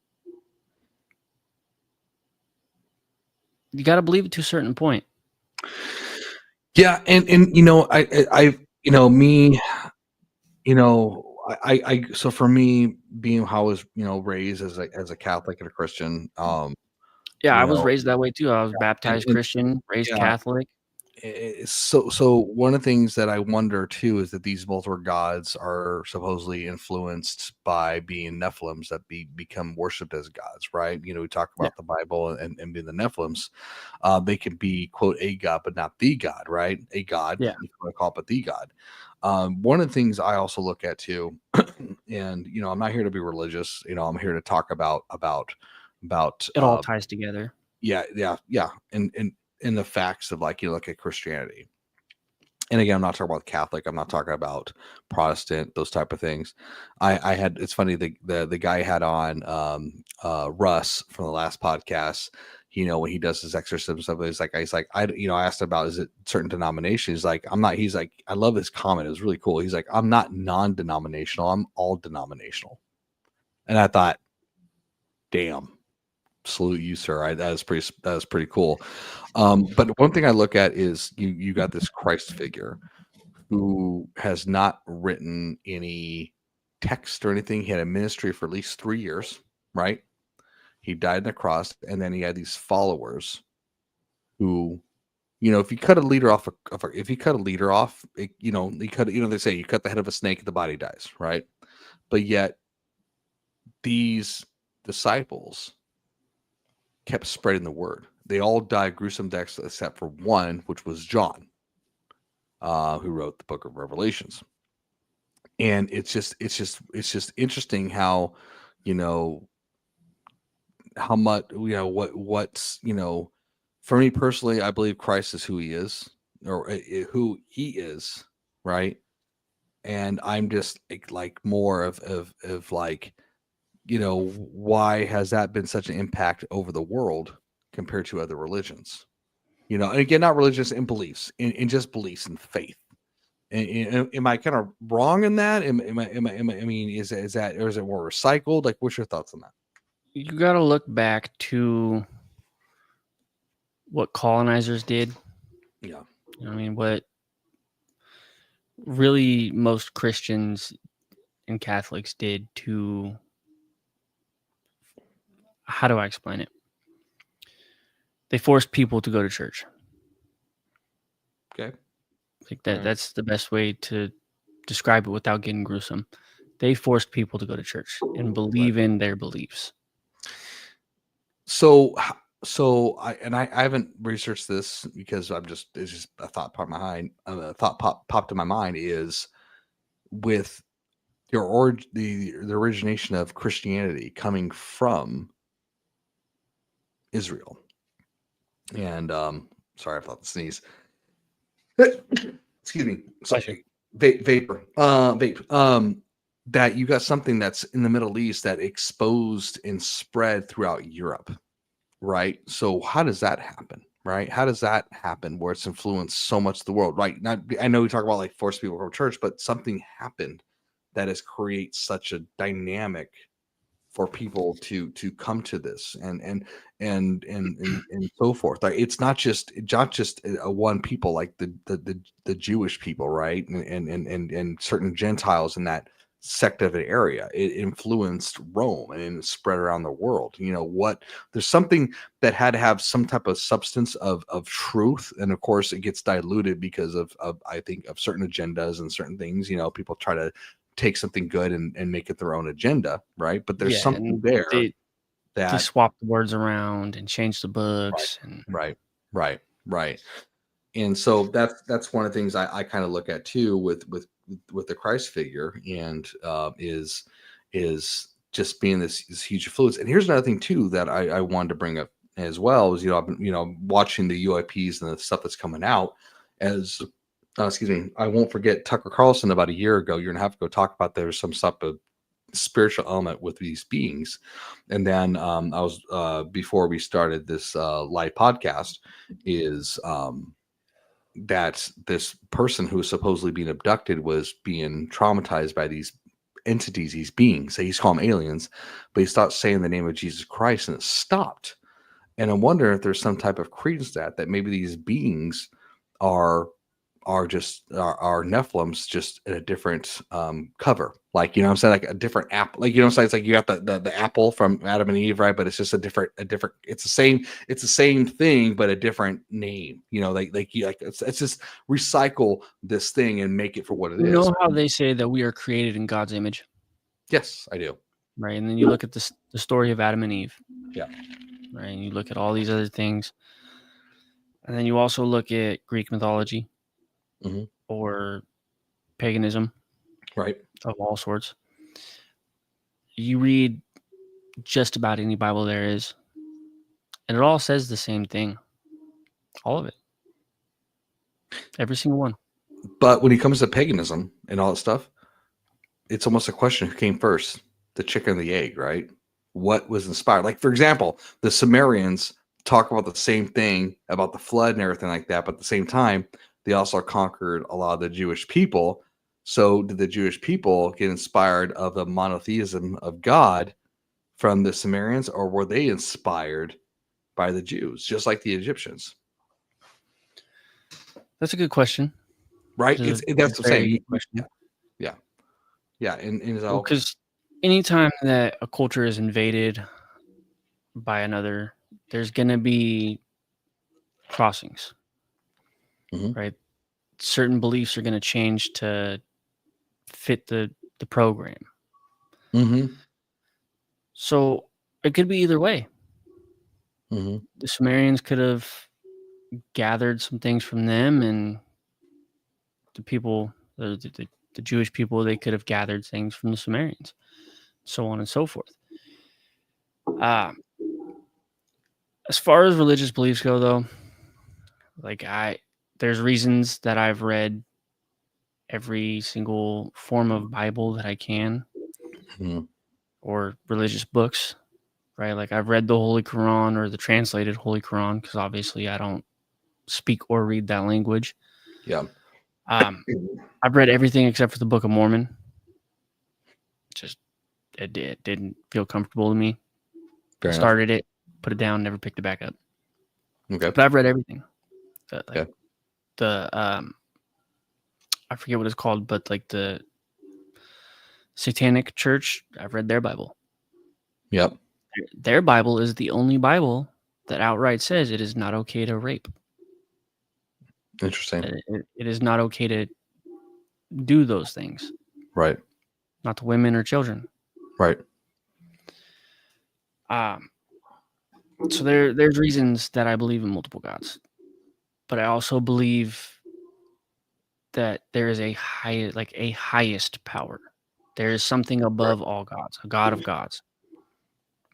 Speaker 1: you got to believe it to a certain point.
Speaker 2: Yeah, and me, so for me, being how I was raised as a Catholic and a Christian,
Speaker 1: Yeah, I
Speaker 2: you
Speaker 1: was
Speaker 2: know,
Speaker 1: raised that way too. I was baptized
Speaker 2: and
Speaker 1: Christian, raised
Speaker 2: yeah,
Speaker 1: Catholic.
Speaker 2: so one of the things that I wonder too is that these multiple gods are supposedly influenced by being Nephilims that become worshipped as gods, right? We talk
Speaker 1: Yeah.
Speaker 2: about the Bible and being the Nephilims. They can be quote a god, but not the god, right? A god,
Speaker 1: Yeah.
Speaker 2: if you want to call it, but the god. One of the things I also look at too, and I'm not here to be religious. I'm here to talk about
Speaker 1: It all ties together.
Speaker 2: yeah, and in the facts of like look at Christianity. And again, I'm not talking about Catholic. I'm not talking about Protestant, those type of things. I had it's funny the guy had on Russ from the last podcast. When he does his exorcism stuff, he's like I asked about is it certain denominations. He's like, I'm not. He's like, I love his comment. It was really cool. He's like, I'm not non-denominational. I'm all denominational. And I thought, damn, salute you, sir. That is pretty cool. But one thing I look at is you got this Christ figure who has not written any text or anything. He had a ministry for at least 3 years, right? He died on the cross, and then he had these followers who, if you cut a leader off, if you cut a leader off, you cut, they say you cut the head of a snake, the body dies, right? But yet these disciples kept spreading the word. They all died gruesome deaths except for one, which was John, who wrote the book of Revelations. And it's just interesting how, how much, what's, for me personally, I believe Christ is who he is, or who he is, right? And I'm just like more of like, why has that been such an impact over the world compared to other religions? And again, not religious in beliefs, in just beliefs and faith. Am I kind of wrong in that? I mean, is that, or is it more recycled? Like, what's your thoughts on that?
Speaker 1: You got to look back to what colonizers did.
Speaker 2: Yeah.
Speaker 1: I mean, what really most Christians and Catholics did to, how do I explain it? They forced people to go to church.
Speaker 2: Okay.
Speaker 1: Like that's the best way to describe it without getting gruesome. They forced people to go to church and believe in their beliefs.
Speaker 2: So I haven't researched this because it's just a thought popped in my mind. A thought popped in my mind is with the origination of Christianity coming from Israel. And sorry, I thought to sneeze. Excuse me. Sorry. Vapor. Vape. That you got something that's in the Middle East that exposed and spread throughout Europe, right? So how does that happen? Right? How does that happen where it's influenced so much of the world? Right. Not I know we talk about like force people from church, but something happened that has created such a dynamic for people to come to this and so forth. Like it's not just a one people like the Jewish people, right? And certain Gentiles in that sect of an area. It influenced Rome and it spread around the world. You know what? There's something that had to have some type of substance of truth, and of course it gets diluted because of I think of certain agendas and certain things. You know, people try to take something good and make it their own agenda, right? But there's something there
Speaker 1: they
Speaker 2: that
Speaker 1: swap the words around and change the books
Speaker 2: right. And so that's one of the things I kind of look at too with the Christ figure, and is just being this huge influence. And here's another thing too that I wanted to bring up as well is I've been watching the UIPs and the stuff that's coming out as excuse me, I won't forget Tucker Carlson about a year and a half ago talk about there's some type of spiritual element with these beings. And then I was before we started this live podcast is that this person who was supposedly being abducted was being traumatized by these entities, these beings. So he's calling them aliens, but he stopped saying the name of Jesus Christ and it stopped. And I'm wondering if there's some type of credence to that maybe these beings are just are Nephilims just in a different cover. Like, what I'm saying, like a different apple, like, what I'm saying, it's like you got the apple from Adam and Eve, right? But it's just a different, it's the same thing, but a different name, it's just recycle this thing and make it for what it is.
Speaker 1: You know how they say that we are created in God's image?
Speaker 2: Yes, I do.
Speaker 1: Right. And then you look at the story of Adam and Eve.
Speaker 2: Yeah.
Speaker 1: Right. And you look at all these other things. And then you also look at Greek mythology.
Speaker 2: Mm-hmm.
Speaker 1: Or paganism,
Speaker 2: right,
Speaker 1: of all sorts. You read just about any Bible there is, and it all says the same thing. All of it. Every single one.
Speaker 2: But when it comes to paganism and all that stuff, it's almost a question: who came first, the chicken or the egg, right? What was inspired? Like, for example, the Sumerians talk about the same thing about the flood and everything like that, but at the same time, they also conquered a lot of the Jewish people. So did the Jewish people get inspired of the monotheism of God from the Sumerians, or were they inspired by the Jews, just like the Egyptians?
Speaker 1: That's a good question.
Speaker 2: Right? That's what I'm saying. Yeah. And
Speaker 1: because anytime that a culture is invaded by another, there's going to be crossings, right? Certain beliefs are going to change to fit the program. So it could be either way. The Sumerians could have gathered some things from them, and the people, the Jewish people, they could have gathered things from the Sumerians, so on and so forth. As far as religious beliefs go, though, there's reasons that I've read every single form of Bible that I can, or religious books, right? Like I've read the Holy Quran or the translated Holy Quran, because obviously I don't speak or read that language.
Speaker 2: Yeah.
Speaker 1: I've read everything except for the Book of Mormon. Just it didn't feel comfortable to me. I started it, put it down, never picked it back up.
Speaker 2: Okay.
Speaker 1: But I've read everything. I forget what it's called, but like the Satanic Church, I've read their Bible.
Speaker 2: Yep.
Speaker 1: Their Bible is the only Bible that outright says it is not okay to rape.
Speaker 2: Interesting.
Speaker 1: It is not okay to do those things.
Speaker 2: Right.
Speaker 1: Not to women or children.
Speaker 2: Right.
Speaker 1: So there's reasons that I believe in multiple gods, but I also believe that there is a highest power. There is something above all gods, a god of gods,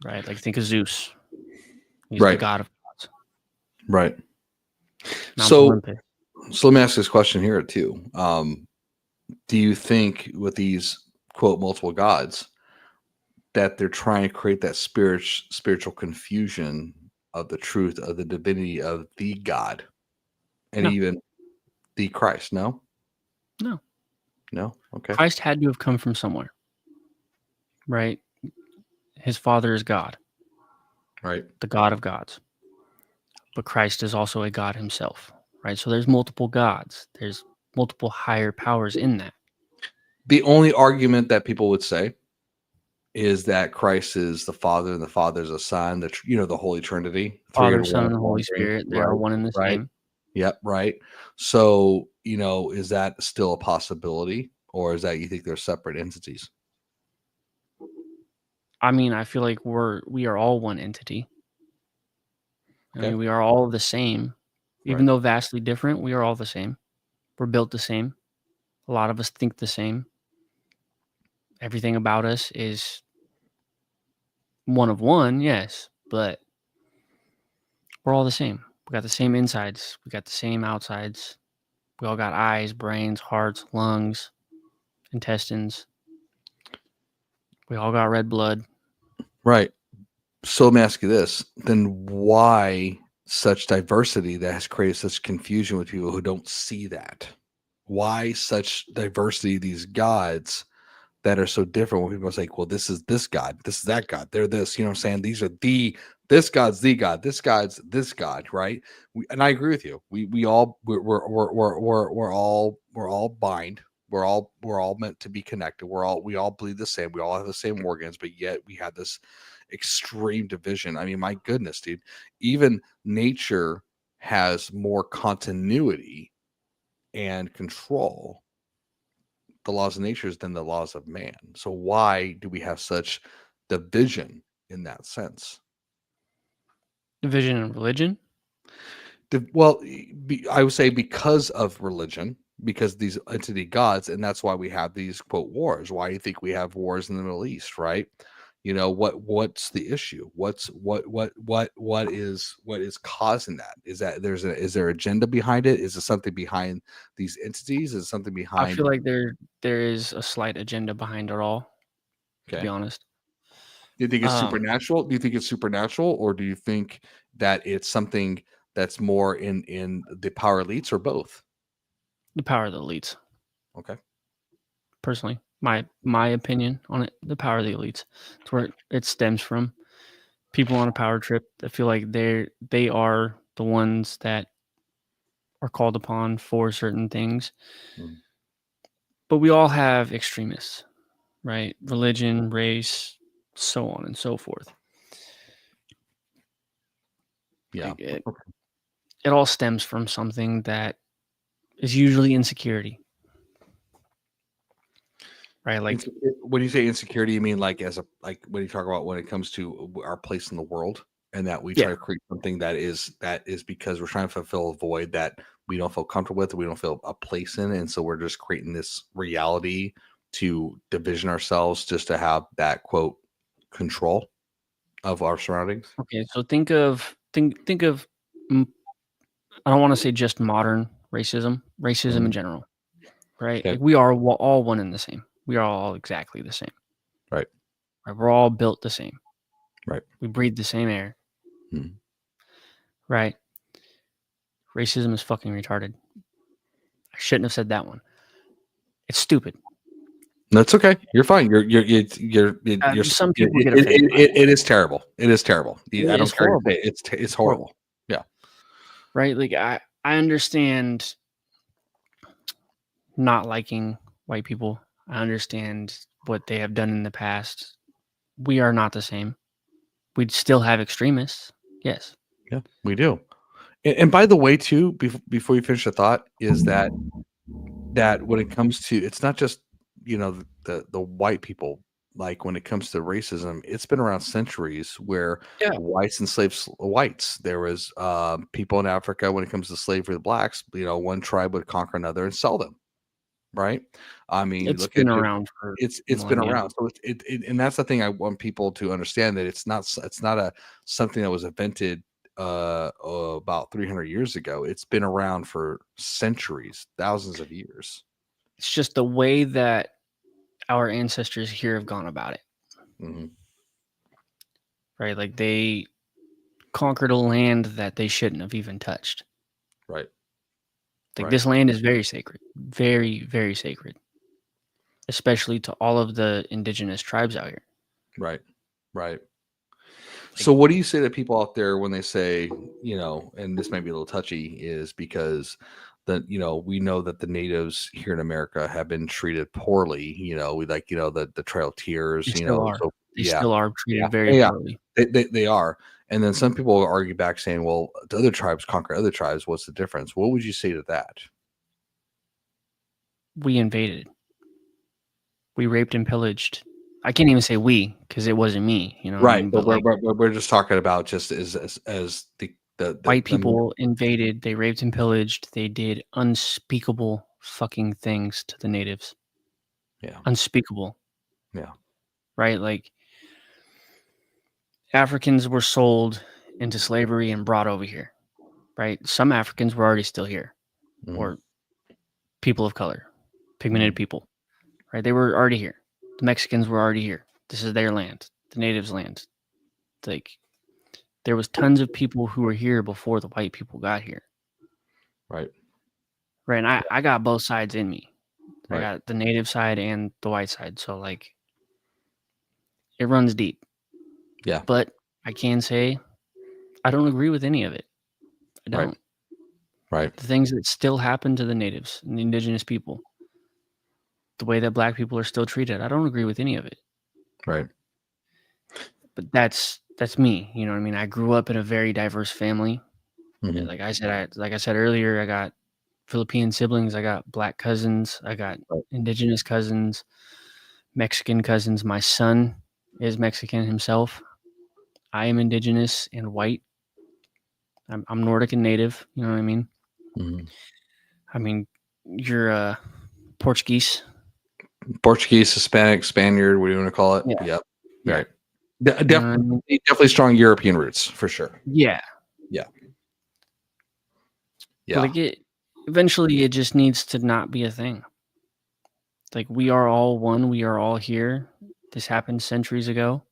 Speaker 1: right? Like think of Zeus. He's the
Speaker 2: Right.
Speaker 1: god of gods.
Speaker 2: Right.
Speaker 1: Mount
Speaker 2: So,
Speaker 1: Olympus.
Speaker 2: so let me ask this question here too. Do you think with these quote multiple gods that they're trying to create that spiritual confusion of the truth of the divinity of the God and
Speaker 1: No.
Speaker 2: even the Christ? No.
Speaker 1: No.
Speaker 2: No. Okay.
Speaker 1: Christ had to have come from somewhere, right? His father is God,
Speaker 2: Right.
Speaker 1: the God of gods. But Christ is also a God himself, right? So there's multiple gods. There's multiple higher powers in that.
Speaker 2: The only argument that people would say is that Christ is the Father and the Father is the Son, the Holy Trinity, three
Speaker 1: Father,
Speaker 2: in
Speaker 1: Son,
Speaker 2: one,
Speaker 1: and the
Speaker 2: one
Speaker 1: Holy
Speaker 2: drink.
Speaker 1: Spirit, they are
Speaker 2: Right.
Speaker 1: one and the
Speaker 2: Right.
Speaker 1: same.
Speaker 2: Yep. Right. So, is that still a possibility, or is that you think they're separate entities?
Speaker 1: I mean, I feel like we are all one entity. I
Speaker 2: Okay.
Speaker 1: mean, we are all the same. Even
Speaker 2: Right.
Speaker 1: though vastly different, we are all the same. We're built the same. A lot of us think the same. Everything about us is one of one, yes, but we're all the same. We got the same insides. We got the same outsides. We all got eyes, brains, hearts, lungs, intestines. We all got red blood.
Speaker 2: Right. So let me ask you this: then why such diversity that has created such confusion with people who don't see that? Why such diversity? These gods that are so different. When people say, "Well, this is this God, this is that God, they're this," you know what I'm saying? These are this God's the God, this God's this God, right? And I agree with you. We all we're all bind. We're all meant to be connected. We all bleed the same. We all have the same organs, but yet we have this extreme division. I mean, my goodness, dude. Even nature has more continuity and control the laws of nature than the laws of man. So why do we have such division in that sense?
Speaker 1: Division in religion.
Speaker 2: Well, I would say because of religion, because these entity gods, and that's why we have these quote wars. Why do you think we have wars in the Middle East, right? What's the issue? What is causing that? Is that is there agenda behind it? Is there something behind these entities? Is it something
Speaker 1: I
Speaker 2: behind?
Speaker 1: feel like there is a slight agenda behind it all, to be
Speaker 2: Okay.
Speaker 1: honest.
Speaker 2: Do you think it's
Speaker 1: Um,
Speaker 2: supernatural? Do you think it's supernatural, or do you think that it's something that's more in the power elites, or both?
Speaker 1: the power of the elites,
Speaker 2: Okay.
Speaker 1: personally. My opinion on it, the power of the elites. It's where it stems from. People on a power trip that feel like they are the ones that are called upon for certain things.
Speaker 2: Mm.
Speaker 1: But we all have extremists, right? Religion, race, so on and so forth.
Speaker 2: Yeah.
Speaker 1: Like it all stems from something that is usually insecurity. Right? Like
Speaker 2: When you say insecurity, you mean like when you talk about when it comes to our place in the world, and that we try
Speaker 1: yeah,
Speaker 2: to create something that is because we're trying to fulfill a void that we don't feel comfortable with, we don't feel a place in, and so we're just creating this reality to division ourselves just to have that quote control of our surroundings.
Speaker 1: okay, so think of mm, I don't want to say just modern racism in
Speaker 2: Mhm.
Speaker 1: general, right?
Speaker 2: Okay.
Speaker 1: Like we are all one and the same. We are all exactly the same.
Speaker 2: Right.
Speaker 1: Right? We're all built the same.
Speaker 2: Right.
Speaker 1: We breathe the same air,
Speaker 2: Mhm.
Speaker 1: right? Racism is fucking retarded. I shouldn't have said that one. It's stupid.
Speaker 2: That's okay. You're fine. You're
Speaker 1: Some people get offended by it.
Speaker 2: it is terrible. It is terrible. I
Speaker 1: It is
Speaker 2: don't care.
Speaker 1: horrible.
Speaker 2: It's horrible. Yeah.
Speaker 1: Right? Like I understand not liking white people. I understand what they have done in the past. We are not the same. We'd still have extremists. Yes.
Speaker 2: Yeah, we do. And by the way, too, before you finish the thought, is that when it comes to, it's not just the white people. Like when it comes to racism, it's been around centuries where
Speaker 1: Yeah.
Speaker 2: whites enslaved whites. There was people in Africa when it comes to slavery, the blacks. One tribe would conquer another and sell them. right? I mean,
Speaker 1: It's
Speaker 2: look
Speaker 1: been
Speaker 2: at just
Speaker 1: around for
Speaker 2: it's been
Speaker 1: millennia.
Speaker 2: around. So and that's the thing I want people to understand, that it's not a something that was invented about 300 years ago. It's been around for centuries, thousands of years.
Speaker 1: It's just the way that our ancestors here have gone about it,
Speaker 2: Hmm.
Speaker 1: right? Like they conquered a land that they shouldn't have even touched.
Speaker 2: Right.
Speaker 1: Like
Speaker 2: Right.
Speaker 1: this land is very sacred, very, very sacred, especially to all of the indigenous tribes out here.
Speaker 2: Right. Right.
Speaker 1: Like,
Speaker 2: So what do you say to people out there when they say, and this might be a little touchy, is because we know that the natives here in America have been treated poorly. We like, the Trail of
Speaker 1: they
Speaker 2: Tears,
Speaker 1: still are.
Speaker 2: so
Speaker 1: They
Speaker 2: yeah,
Speaker 1: still are
Speaker 2: yeah,
Speaker 1: treated very
Speaker 2: yeah,
Speaker 1: poorly.
Speaker 2: they are. And then some people will argue back saying, well, the other tribes conquer other tribes. What's the difference? What would you say to that?
Speaker 1: We invaded. We raped and pillaged. I can't even say we because it wasn't me. You know what I
Speaker 2: Right.
Speaker 1: mean?
Speaker 2: But
Speaker 1: But like
Speaker 2: we're just talking about just as
Speaker 1: white
Speaker 2: the
Speaker 1: people invaded, they raped and pillaged. They did unspeakable fucking things to the natives.
Speaker 2: yeah.
Speaker 1: Unspeakable.
Speaker 2: Yeah.
Speaker 1: Right? Like Africans were sold into slavery and brought over here. Right? Some Africans were already still here,
Speaker 2: Mhm.
Speaker 1: or people of color, pigmented
Speaker 2: Mhm.
Speaker 1: people. Right? They were already here. The Mexicans were already here. This is their land, the natives' land. Like there was tons of people who were here before the white people got here.
Speaker 2: Right.
Speaker 1: Right. And I got both sides in me. I
Speaker 2: Right.
Speaker 1: got the native side and the white side. So like it runs deep.
Speaker 2: Yeah.
Speaker 1: But I can say I don't agree with any of it. I
Speaker 2: Right.
Speaker 1: don't.
Speaker 2: Right.
Speaker 1: The things that still happen to the natives and the indigenous people, the way that black people are still treated, I don't agree with any of it.
Speaker 2: Right.
Speaker 1: But that's me. You know what I mean? I grew up in a very diverse family.
Speaker 2: Mhm.
Speaker 1: Like I said earlier, I got Philippine siblings, I got black cousins, I got
Speaker 2: Right.
Speaker 1: indigenous cousins, Mexican cousins. My son is Mexican himself. I am indigenous and white. I'm Nordic and native. You know what I mean?
Speaker 2: Mhm.
Speaker 1: I mean, you're Portuguese.
Speaker 2: Portuguese, Hispanic, Spaniard, what do you want to call it?
Speaker 1: Yeah,
Speaker 2: Yep.
Speaker 1: yeah.
Speaker 2: Right.
Speaker 1: You know what I mean?
Speaker 2: Definitely strong European roots for sure.
Speaker 1: Yeah.
Speaker 2: Yeah.
Speaker 1: But
Speaker 2: Yeah.
Speaker 1: like eventually it just needs to not be a thing. Like we are all one. We are all here. This happened centuries ago.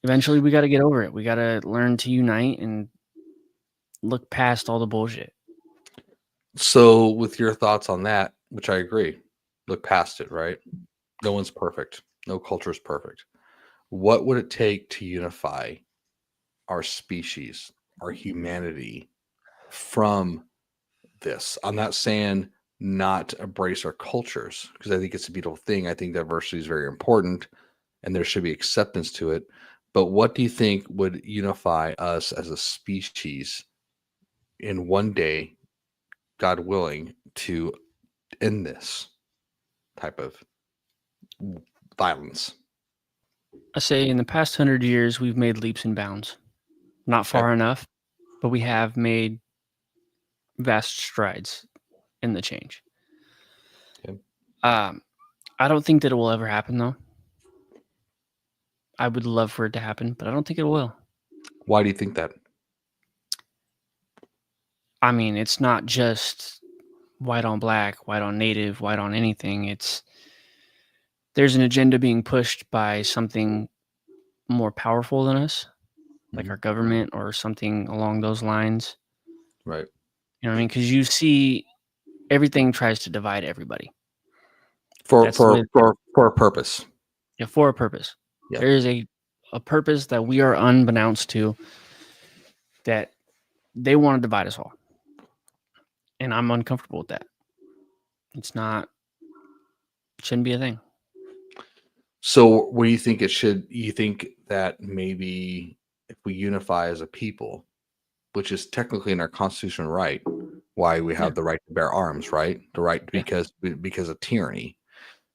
Speaker 1: Eventually we got to get over it. We got to learn to unite and look past all the bullshit.
Speaker 2: So with your thoughts on that, which I agree, look past it, right? No one's perfect. No culture is perfect. What would it take to unify our species, our humanity from this? I'm not saying not embrace our cultures, because I think it's a beautiful thing. I think diversity is very important and there should be acceptance to it. But what do you think would unify us as a species in one day, God willing, to end this type of violence?
Speaker 1: I say in the past 100 years, we've made leaps and bounds. Not
Speaker 2: Okay.
Speaker 1: far enough, but we have made vast strides in the change.
Speaker 2: Okay.
Speaker 1: I don't think that it will ever happen, though. I would love for it to happen, but I don't think it will.
Speaker 2: Why do you think that?
Speaker 1: I mean, it's not just white on black, white on native, white on anything. There's an agenda being pushed by something more powerful than us, like
Speaker 2: Mhm.
Speaker 1: our government or something along those lines.
Speaker 2: Right.
Speaker 1: You know what I mean? Because you see, everything tries to divide everybody.
Speaker 2: For
Speaker 1: That's the way
Speaker 2: for a purpose.
Speaker 1: yeah, for a purpose.
Speaker 2: Yep.
Speaker 1: There is a purpose that we are unbeknownst to, that they want to divide us all. And I'm uncomfortable with that. It's not, shouldn't be a thing.
Speaker 2: So what do you think it should? You think that maybe if we unify as a people, which is technically in our constitutional right, why we have
Speaker 1: Yeah.
Speaker 2: the right to bear arms, right? The right
Speaker 1: Yeah.
Speaker 2: because of tyranny,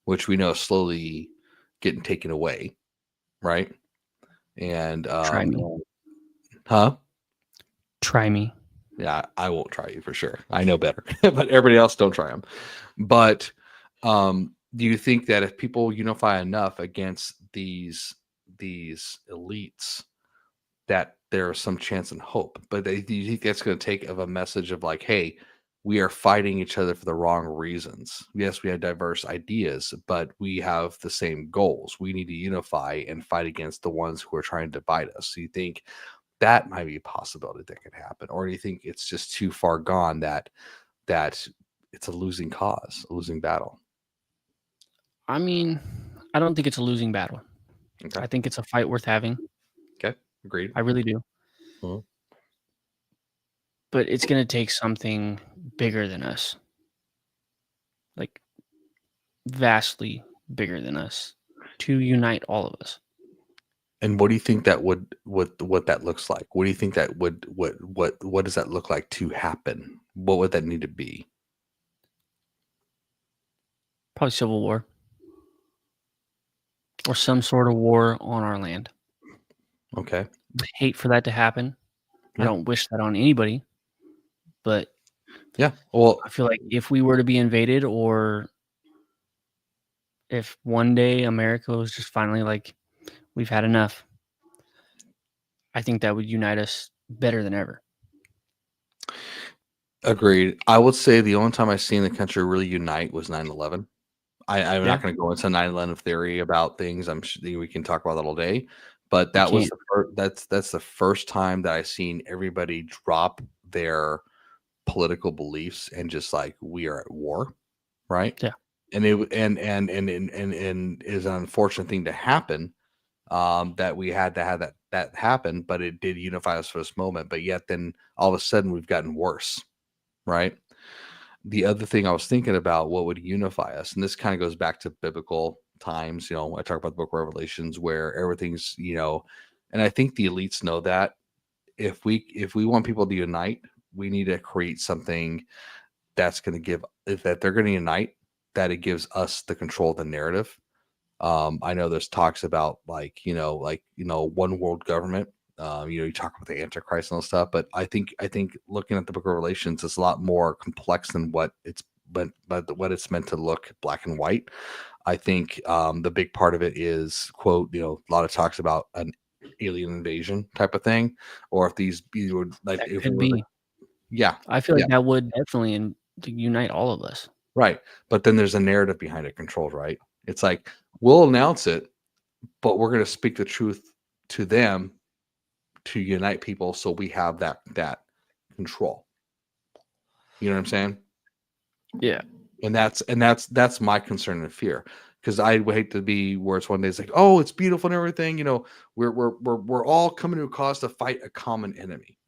Speaker 2: which we know is slowly getting taken away, right? And
Speaker 1: Try me.
Speaker 2: huh?
Speaker 1: Try me.
Speaker 2: Yeah, I won't try you for sure. I know better, but everybody else don't try them. But do you think that if people unify enough against these elites, that there's some chance and hope? But do you think that's going to take of a message of like, hey, we are fighting each other for the wrong reasons. Yes, we have diverse ideas, but we have the same goals. We need to unify and fight against the ones who are trying to divide us. So you think that might be a possibility that could happen, or do you think it's just too far gone that it's a losing cause, a losing battle?
Speaker 1: I mean, I don't think it's a losing battle.
Speaker 2: Okay.
Speaker 1: I think it's a fight worth having.
Speaker 2: Okay. Agreed.
Speaker 1: I really do.
Speaker 2: Mhm.
Speaker 1: But it's going to take something bigger than us, like vastly bigger than us, to unite all of us.
Speaker 2: And what do you think that would what that looks like? What do you think that would what does that look like to happen? What would that need to be?
Speaker 1: Probably civil war or some sort of war on our land.
Speaker 2: Okay.
Speaker 1: I hate for that to happen. I
Speaker 2: Yeah.
Speaker 1: don't wish that on anybody, but
Speaker 2: Yeah. Well,
Speaker 1: I feel like if we were to be invaded, or if one day America was just finally like, we've had enough, I think that would unite us better than ever.
Speaker 2: agreed. I would say the only time I've seen the country really unite was 9/11. I'm
Speaker 1: Yeah.
Speaker 2: not going to go into 9/11 theory about things. I'm sure we can talk about that all day, but that was
Speaker 1: can't.
Speaker 2: the that's the first time that I've seen everybody drop their political beliefs and just like, we are at war, right?
Speaker 1: Yeah.
Speaker 2: And it and is an unfortunate thing to happen, that we had to have that happen, but it did unify us for this moment. But yet then all of a sudden we've gotten worse, right? The other thing I was thinking about, what would unify us, and this kind of goes back to biblical times. I talk about the book of Revelations where everything's, and I think the elites know that if we want people to unite, we need to create something that's going to give, that they're going to unite, that it gives us the control of the narrative. I know there's talks about one world government. You talk about the Antichrist and all stuff, but I think looking at the Book of Revelations is a lot more complex than what it's but what it's meant to look black and white. I think the big part of it is, quote, a lot of talks about an alien invasion type of thing, or if these would like
Speaker 1: That
Speaker 2: if we
Speaker 1: could
Speaker 2: were,
Speaker 1: be.
Speaker 2: yeah,
Speaker 1: I feel
Speaker 2: yeah,
Speaker 1: like that would definitely unite all of us.
Speaker 2: right. But then there's a narrative behind it controlled, right? It's like, we'll announce it, but we're going to speak the truth to them to unite people, so we have that control. You know what I'm saying?
Speaker 1: Yeah.
Speaker 2: And that's my concern and fear, because I would hate to be where it's one day it's like, oh, it's beautiful and everything. We're all coming to a cause to fight a common enemy.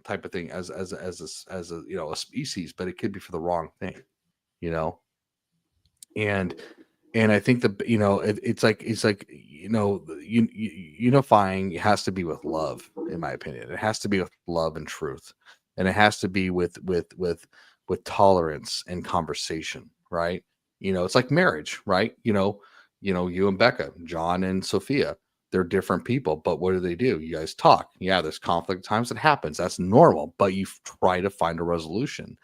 Speaker 2: Type of thing, as a species, but it could be for the wrong thing. You know, and I think it's like unifying has to be with love, in my opinion. It has to be with love and truth, and it has to be with tolerance and conversation, right? It's like marriage, right? You and Becca, John and Sophia, they're different people, but what do? You guys talk. Yeah, there's conflict times, that happens, that's normal, but you try to find a resolution.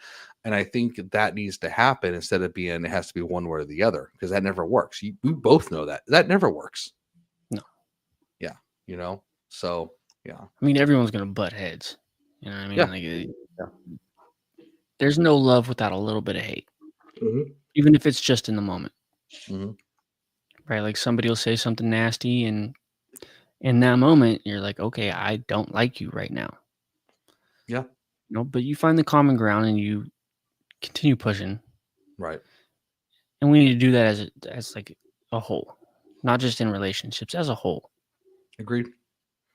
Speaker 2: And I think that needs to happen, instead of being, it has to be one way or the other, because that never works. We both know that never works.
Speaker 1: No.
Speaker 2: Yeah. So yeah.
Speaker 1: I mean, everyone's gonna butt heads. You know what I mean?
Speaker 2: Yeah.
Speaker 1: Like, there's no love without a little bit of hate,
Speaker 2: Mhm.
Speaker 1: even if it's just in the moment,
Speaker 2: Mhm.
Speaker 1: right? Like somebody will say something nasty, and in that moment, you're like, okay, I don't like you right now.
Speaker 2: Yeah.
Speaker 1: But you find the common ground and you continue pushing.
Speaker 2: Right.
Speaker 1: And we need to do that as like a whole, not just in relationships, as a whole.
Speaker 2: Agreed.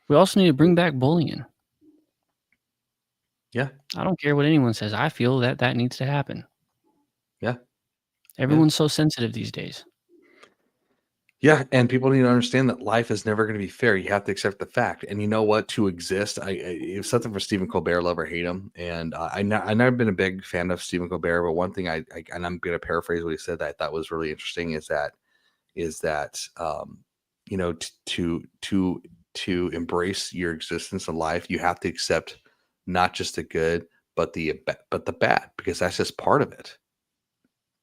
Speaker 1: We also need to bring back bullying.
Speaker 2: Yeah.
Speaker 1: I don't care what anyone says. I feel that needs to happen.
Speaker 2: Yeah.
Speaker 1: Everyone's so sensitive these days.
Speaker 2: Yeah, and people need to understand that life is never going to be fair. You have to accept the fact. And you know what? To exist, it was something for Stephen Colbert, love or hate him. And I've never been a big fan of Stephen Colbert, but one thing and I'm going to paraphrase what he said that I thought was really interesting is that to embrace your existence in life, you have to accept not just the good, but the bad, because that's just part of it.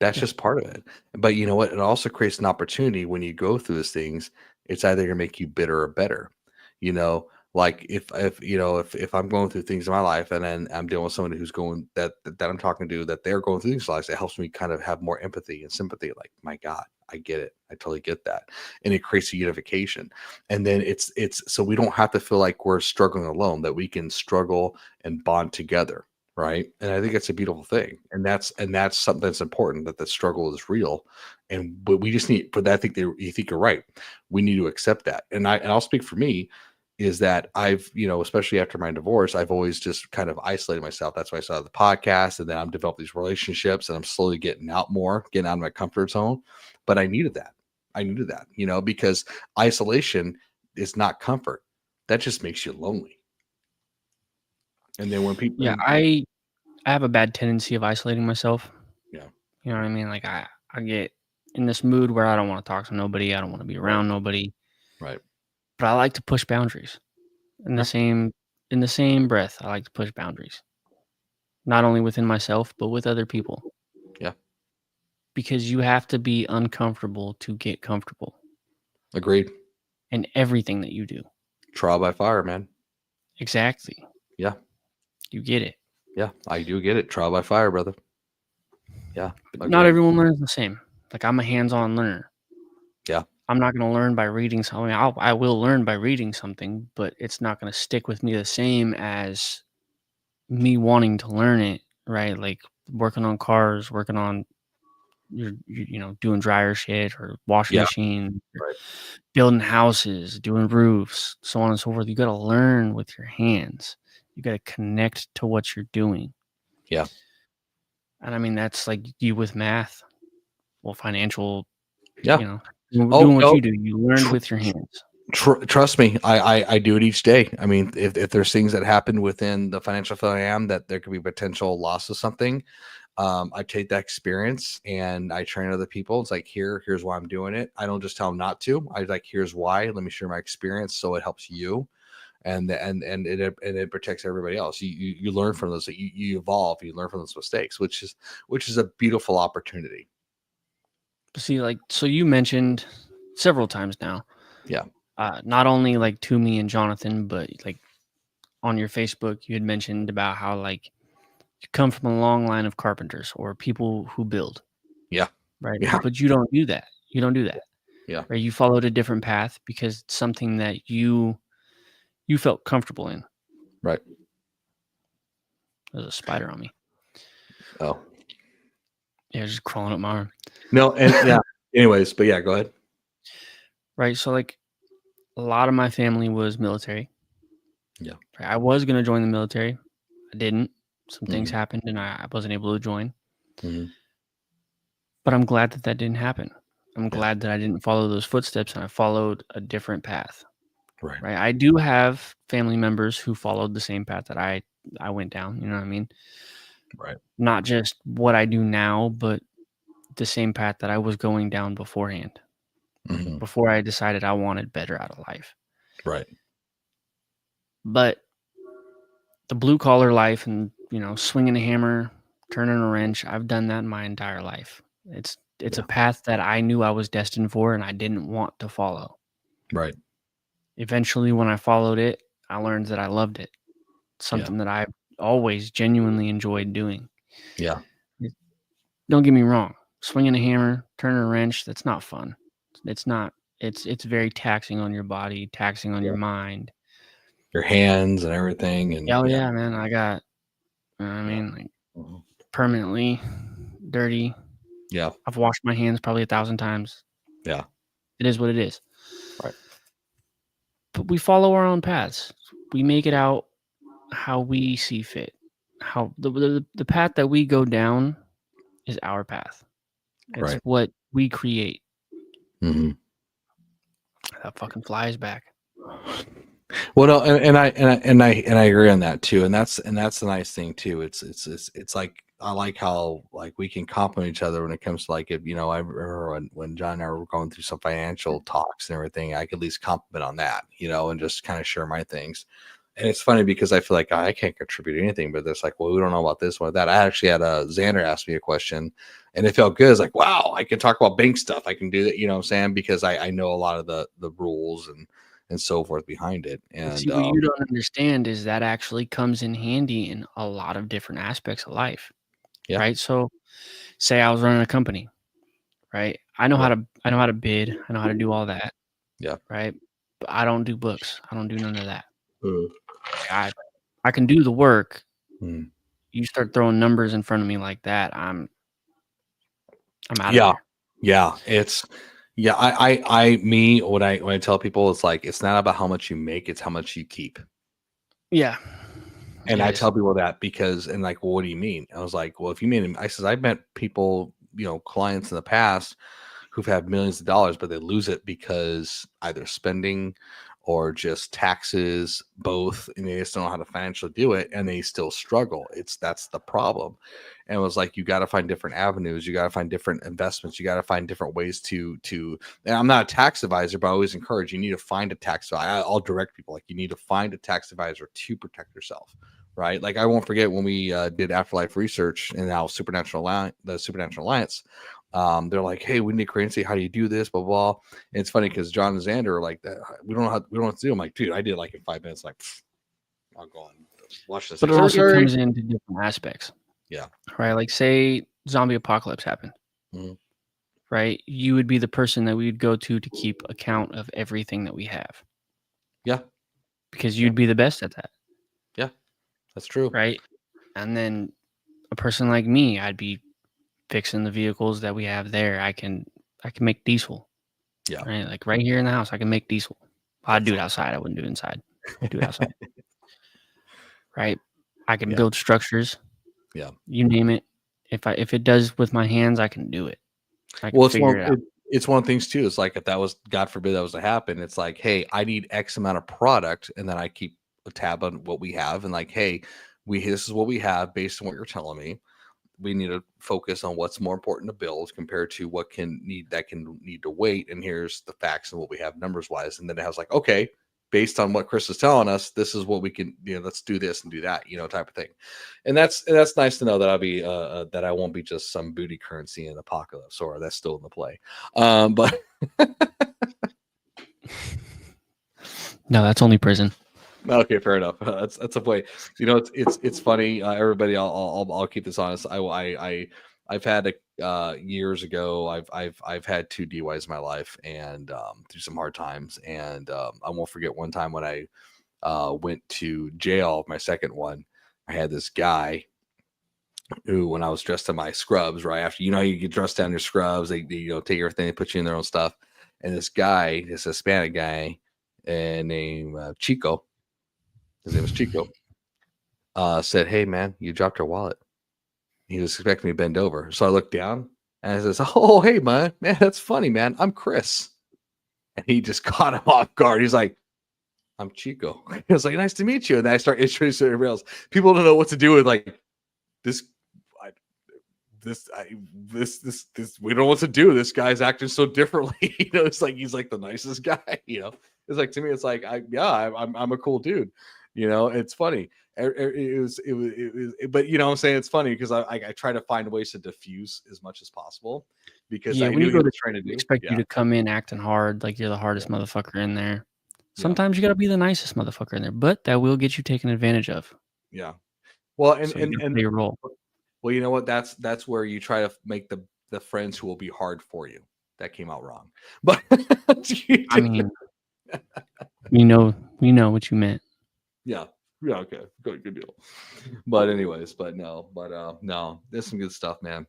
Speaker 2: That's
Speaker 1: Yeah.
Speaker 2: just part of it. But you know what? It also creates an opportunity when you go through those things. It's either going to make you bitter or better. You know, like if I'm going through things in my life and then I'm dealing with somebody who's going that I'm talking to, that they're going through things like, it helps me kind of have more empathy and sympathy. Like, my God, I get it. I totally get that. And it creates a unification. And then it's so we don't have to feel like we're struggling alone, that we can struggle and bond together. Right. And I think it's a beautiful thing. And that's something that's important, that the struggle is real. But we just need, but I think you think you're right. We need to accept that. And I'll speak for me, is that I've, especially after my divorce, I've always just kind of isolated myself. That's why I started the podcast, and then I'm developing these relationships, and I'm slowly getting out of my comfort zone. But I needed that. Because isolation is not comfort. That just makes you lonely. And then when people,
Speaker 1: Yeah, I have a bad tendency of isolating myself.
Speaker 2: Yeah.
Speaker 1: You know what I mean? Like I get in this mood where I don't want to talk to nobody. I don't want to be around nobody.
Speaker 2: Right.
Speaker 1: But I like to push boundaries. In the same breath, I like to push boundaries. Not only within myself, but with other people.
Speaker 2: Yeah.
Speaker 1: Because you have to be uncomfortable to get comfortable
Speaker 2: Agreed.
Speaker 1: in everything that you do.
Speaker 2: Trial by fire, man.
Speaker 1: Exactly.
Speaker 2: Yeah.
Speaker 1: You get it.
Speaker 2: Yeah, I do get it. Trial by fire, brother. Yeah.
Speaker 1: But not everyone learns the same. Like, I'm a hands-on learner.
Speaker 2: Yeah.
Speaker 1: I'm not going to learn by reading something. I will learn by reading something, but it's not going to stick with me the same as me wanting to learn it, right? Like working on cars, working on doing dryer shit or washing machine,
Speaker 2: Right.
Speaker 1: building houses, doing roofs, so on and so forth. You got to learn with your hands. You got to connect to what you're doing.
Speaker 2: Yeah.
Speaker 1: And I mean, that's like you with math, financial,
Speaker 2: Yeah.
Speaker 1: doing what you do, you learn with your hands.
Speaker 2: Trust me, I do it each day. I mean, if there's things that happen within the financial field I am, that there could be potential loss of something, I take that experience and I train other people. It's like, here's why I'm doing it. I don't just tell them not to. I like, here's why. Let me share my experience so it helps you, and it protects everybody else. You learn from those. You evolve. You learn from those mistakes, which is a beautiful opportunity.
Speaker 1: See, like, so you mentioned several times now.
Speaker 2: Yeah.
Speaker 1: Not only like to me and Jonathan, but like on your Facebook, you had mentioned about how like you come from a long line of carpenters or people who build.
Speaker 2: Yeah.
Speaker 1: Right.
Speaker 2: Yeah.
Speaker 1: But you don't do that.
Speaker 2: Yeah.
Speaker 1: Right. You followed a different path because it's something that you felt comfortable in.
Speaker 2: Right.
Speaker 1: There's a spider on me.
Speaker 2: Oh.
Speaker 1: Yeah, just crawling up my arm.
Speaker 2: No, and yeah. Anyways, but yeah, go ahead.
Speaker 1: Right. So like a lot of my family was military.
Speaker 2: Yeah.
Speaker 1: I was going to join the military. I didn't. Some things happened and I wasn't able to join. But I'm glad that didn't happen. I'm glad that I didn't follow those footsteps and I followed a different path.
Speaker 2: Right.
Speaker 1: I do have family members who followed the same path that I went down. You know what I mean?
Speaker 2: Right.
Speaker 1: Not just what I do now, but the same path that I was going down beforehand. Before I decided I wanted better out of life.
Speaker 2: Right.
Speaker 1: But the blue collar life and, swinging a hammer, turning a wrench, I've done that my entire life. It's a path that I knew I was destined for and I didn't want to follow.
Speaker 2: Right.
Speaker 1: Eventually, when I followed it, I learned that I loved it. Something that I always genuinely enjoyed doing.
Speaker 2: Yeah.
Speaker 1: Don't get me wrong. Swinging a hammer, turning a wrench, that's not fun. It's not. It's very taxing on your body, taxing on your mind.
Speaker 2: Your hands and everything. And
Speaker 1: yeah, man. I got, like permanently dirty.
Speaker 2: Yeah.
Speaker 1: I've washed my hands probably 1,000 times.
Speaker 2: Yeah.
Speaker 1: It is what it is.
Speaker 2: Right.
Speaker 1: But we follow our own paths. We make it out how we see fit. How the path that we go down is our path. It's what we create. That fucking fly is back.
Speaker 2: Well, no, and I agree on that too, and that's the nice thing too. It's like, I like how like we can compliment each other when it comes to like, if I remember when John and I were going through some financial talks and everything, I could at least compliment on that, and just kind of share my things, And it's funny because I feel like I can't contribute anything, but it's like, well, we don't know about this one or that. I actually had a Xander ask me a question and it felt good. It's like, wow, I can talk about bank stuff. I can do that, you know what I'm saying? Because I know a lot of the rules and so forth behind it.
Speaker 1: And
Speaker 2: And
Speaker 1: see, what you don't understand is that actually comes in handy in a lot of different aspects of life,
Speaker 2: yeah,
Speaker 1: right? So, say I was running a company, right? I know
Speaker 2: yeah,
Speaker 1: how to bid, I know how to do all that,
Speaker 2: yeah.
Speaker 1: right? But I don't do books. I don't do none of that.
Speaker 2: Uh,
Speaker 1: I can do the work.
Speaker 2: mm.
Speaker 1: You start throwing numbers in front of me like that, I'm out of
Speaker 2: Yeah,
Speaker 1: there.
Speaker 2: yeah. It's yeah. Me. When I tell people, it's like it's not about how much you make; it's how much you keep.
Speaker 1: Yeah,
Speaker 2: And
Speaker 1: it
Speaker 2: I
Speaker 1: is.
Speaker 2: tell people that because, and like, well, what do you mean? I was like, well, if you mean, I says, I've met people, you know, clients in the past who've had millions of dollars, but they lose it because either spending or just taxes, both, and they just don't know how to financially do it, and they still struggle. That's the problem. And it was like you got to find different avenues, you got to find different investments, you got to find different ways to. And I'm not a tax advisor, but I always encourage you need to find a tax advisor. I'll direct people like you need to find a tax advisor to protect yourself. Right, like I won't forget when we did Afterlife Research and now the Supernatural Alliance. They're like, hey, we need currency. How do you do this? Blah, blah, blah. And it's funny because John and Xander are like that. We don't know what to do. I'm like, dude, I did it like in 5 minutes. Like, I'll go and watch this.
Speaker 1: But it also comes into different aspects.
Speaker 2: Yeah.
Speaker 1: Right? Like, say zombie apocalypse happened,
Speaker 2: Mhm.
Speaker 1: right? You would be the person that we would go to keep account of everything that we have.
Speaker 2: Yeah.
Speaker 1: Because you'd be the best at that.
Speaker 2: Yeah. That's true.
Speaker 1: Right? And then a person like me, I'd be fixing the vehicles that we have there. I can make diesel.
Speaker 2: Yeah.
Speaker 1: Right? Like right here in the house, I can make diesel. I'd do it outside. I wouldn't do it inside. I'd do it outside. Right? I can
Speaker 2: Yeah.
Speaker 1: build structures.
Speaker 2: Yeah.
Speaker 1: You name it. If it does with my hands, I can do it. I can
Speaker 2: Well,
Speaker 1: figure it out.
Speaker 2: it's one of the things too. It's like if that was, God forbid, that was to happen. It's like, hey, I need X amount of product, and then I keep a tab on what we have, and like, hey, this is what we have based on what you're telling me. We need to focus on what's more important to build compared to what can need to wait. And here's the facts and what we have numbers wise. And then it has like, okay, based on what Chris is telling us, this is what we can, you know, let's do this and do that, you know, type of thing. And that's nice to know that I'll be that I won't be just some booty currency in apocalypse, or that's still in the play. But
Speaker 1: No, that's only prison.
Speaker 2: okay, fair enough. That's a play. You know, it's funny. Everybody, I'll keep this honest. I've had years ago. I've had 2 DUIs in my life, and through some hard times. And I won't forget one time when I went to jail. My second one, I had this guy who, when I was dressed in my scrubs, right after, you know, you get dressed down your scrubs, they you know, take everything, they put you in their own stuff. And this guy, this Hispanic guy, named Chico. His name was Chico. Said, "Hey man, you dropped your wallet." He was expecting me to bend over, so I looked down and I says, "Oh hey man, that's funny man. I'm Chris." And he just caught him off guard. He's like, "I'm Chico." I was like, "Nice to meet you." And then I start introducing everybody else. People don't know what to do with like this. I, this. We don't know what to do. This guy's acting so differently. You know, it's like he's like the nicest guy. You know, it's like, to me, it's like I'm a cool dude. You know, it's funny. But you know what I'm saying, it's funny because I try to find ways to diffuse as much as possible because
Speaker 1: Yeah,
Speaker 2: I
Speaker 1: when
Speaker 2: knew
Speaker 1: you
Speaker 2: he
Speaker 1: go to
Speaker 2: was trying to do.
Speaker 1: expect you
Speaker 2: Yeah,
Speaker 1: to come in acting hard, like you're the hardest
Speaker 2: yeah,
Speaker 1: motherfucker in there.
Speaker 2: yeah,
Speaker 1: Sometimes you gotta be the nicest motherfucker in there, but that will get you taken advantage of.
Speaker 2: yeah. Well,
Speaker 1: So you gotta play your role.
Speaker 2: well, you know what? That's where you try to make the friends who will be hard for you. That came out wrong, but
Speaker 1: I mean, you know what you meant.
Speaker 2: yeah, yeah, okay, good deal. But anyways, no, there's some good stuff, man.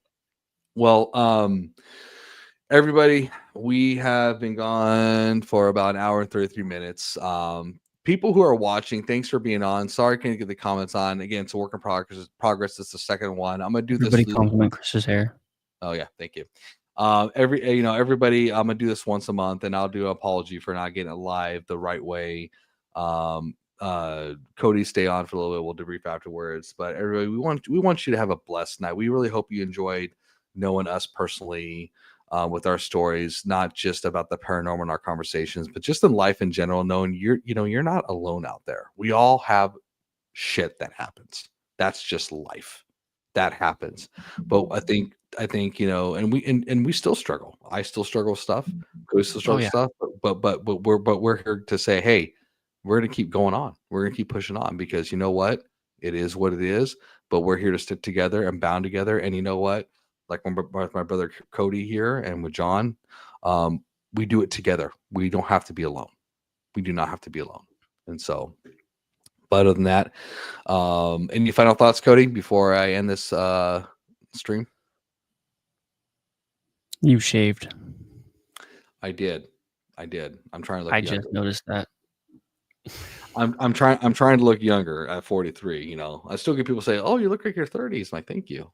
Speaker 2: Well, everybody, we have been gone for about an hour and 33 minutes. People who are watching, thanks for being on. Sorry I couldn't get the comments on. Again, it's a work in progress. It's the second one. I'm gonna do
Speaker 1: Everybody
Speaker 2: this.
Speaker 1: compliment Chris's hair.
Speaker 2: Oh yeah, thank you. Everybody, I'm gonna do this once a month, and I'll do an apology for not getting it live the right way. Cody, stay on for a little bit. We'll debrief afterwards. But everybody, we want you to have a blessed night. We really hope you enjoyed knowing us personally. with our stories, not just about the paranormal in our conversations, but just in life in general, knowing you're not alone out there. We all have shit that happens. That's just life. That happens. But I think, and we still struggle. I still struggle with stuff. We still struggle
Speaker 1: Oh
Speaker 2: with
Speaker 1: yeah.
Speaker 2: stuff, but we're here to say, hey, we're gonna keep going on. We're gonna keep pushing on because you know what? It is what it is, but we're here to stick together and bound together. And you know what? Like with my brother Cody here and with John, we do it together. We don't have to be alone. We do not have to be alone. And so, but other than that, any final thoughts, Cody, before I end this stream?
Speaker 1: You shaved.
Speaker 2: I did. I'm trying to look
Speaker 1: I
Speaker 2: younger.
Speaker 1: just noticed that.
Speaker 2: I'm trying to look younger at 43. You know, I still get people say, "Oh, you look like you're 30s." I'm like, thank you.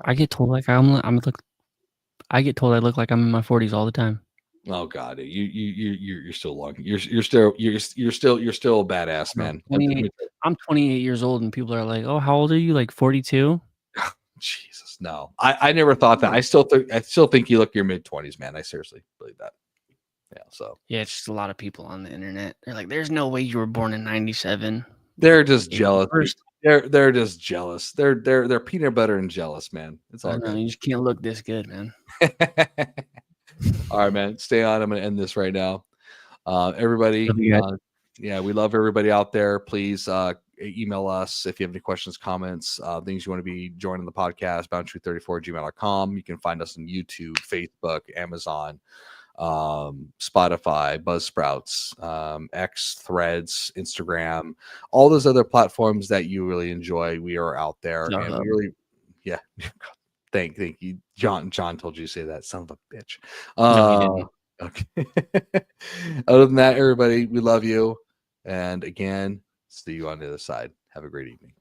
Speaker 1: I get told like I get told I look like I'm in my 40s all the time.
Speaker 2: Oh God, you're still long. You're still a badass, man.
Speaker 1: I'm 28 years old, and people are like, "Oh, how old are you? Like 42?"
Speaker 2: Jesus, no. I never thought that. I still think you look your mid 20s, man. I seriously believe that. Yeah. So
Speaker 1: Yeah, it's just a lot of people on the internet. They're like, "There's no way you were born in '97."
Speaker 2: they're just jealous.
Speaker 1: First,
Speaker 2: They're just jealous. They're peanut butter and jealous, man. It's
Speaker 1: I
Speaker 2: all
Speaker 1: know
Speaker 2: good.
Speaker 1: you just can't look this good, man.
Speaker 2: All right, man. Stay on. I'm gonna end this right now. Everybody,
Speaker 1: Love you guys.
Speaker 2: yeah, we love everybody out there. Please email us if you have any questions, comments, things you want to be joining the podcast, boundtruth34@gmail.com. You can find us on YouTube, Facebook, Amazon, Spotify, Buzzsprouts, X, Threads, Instagram, all those other platforms that you really enjoy. We are out there, and we really, yeah. Thank you, John. John told you to say that, son of a bitch.
Speaker 1: No, he didn't.
Speaker 2: Okay. Other than that, everybody, we love you. And again, see you on the other side. Have a great evening.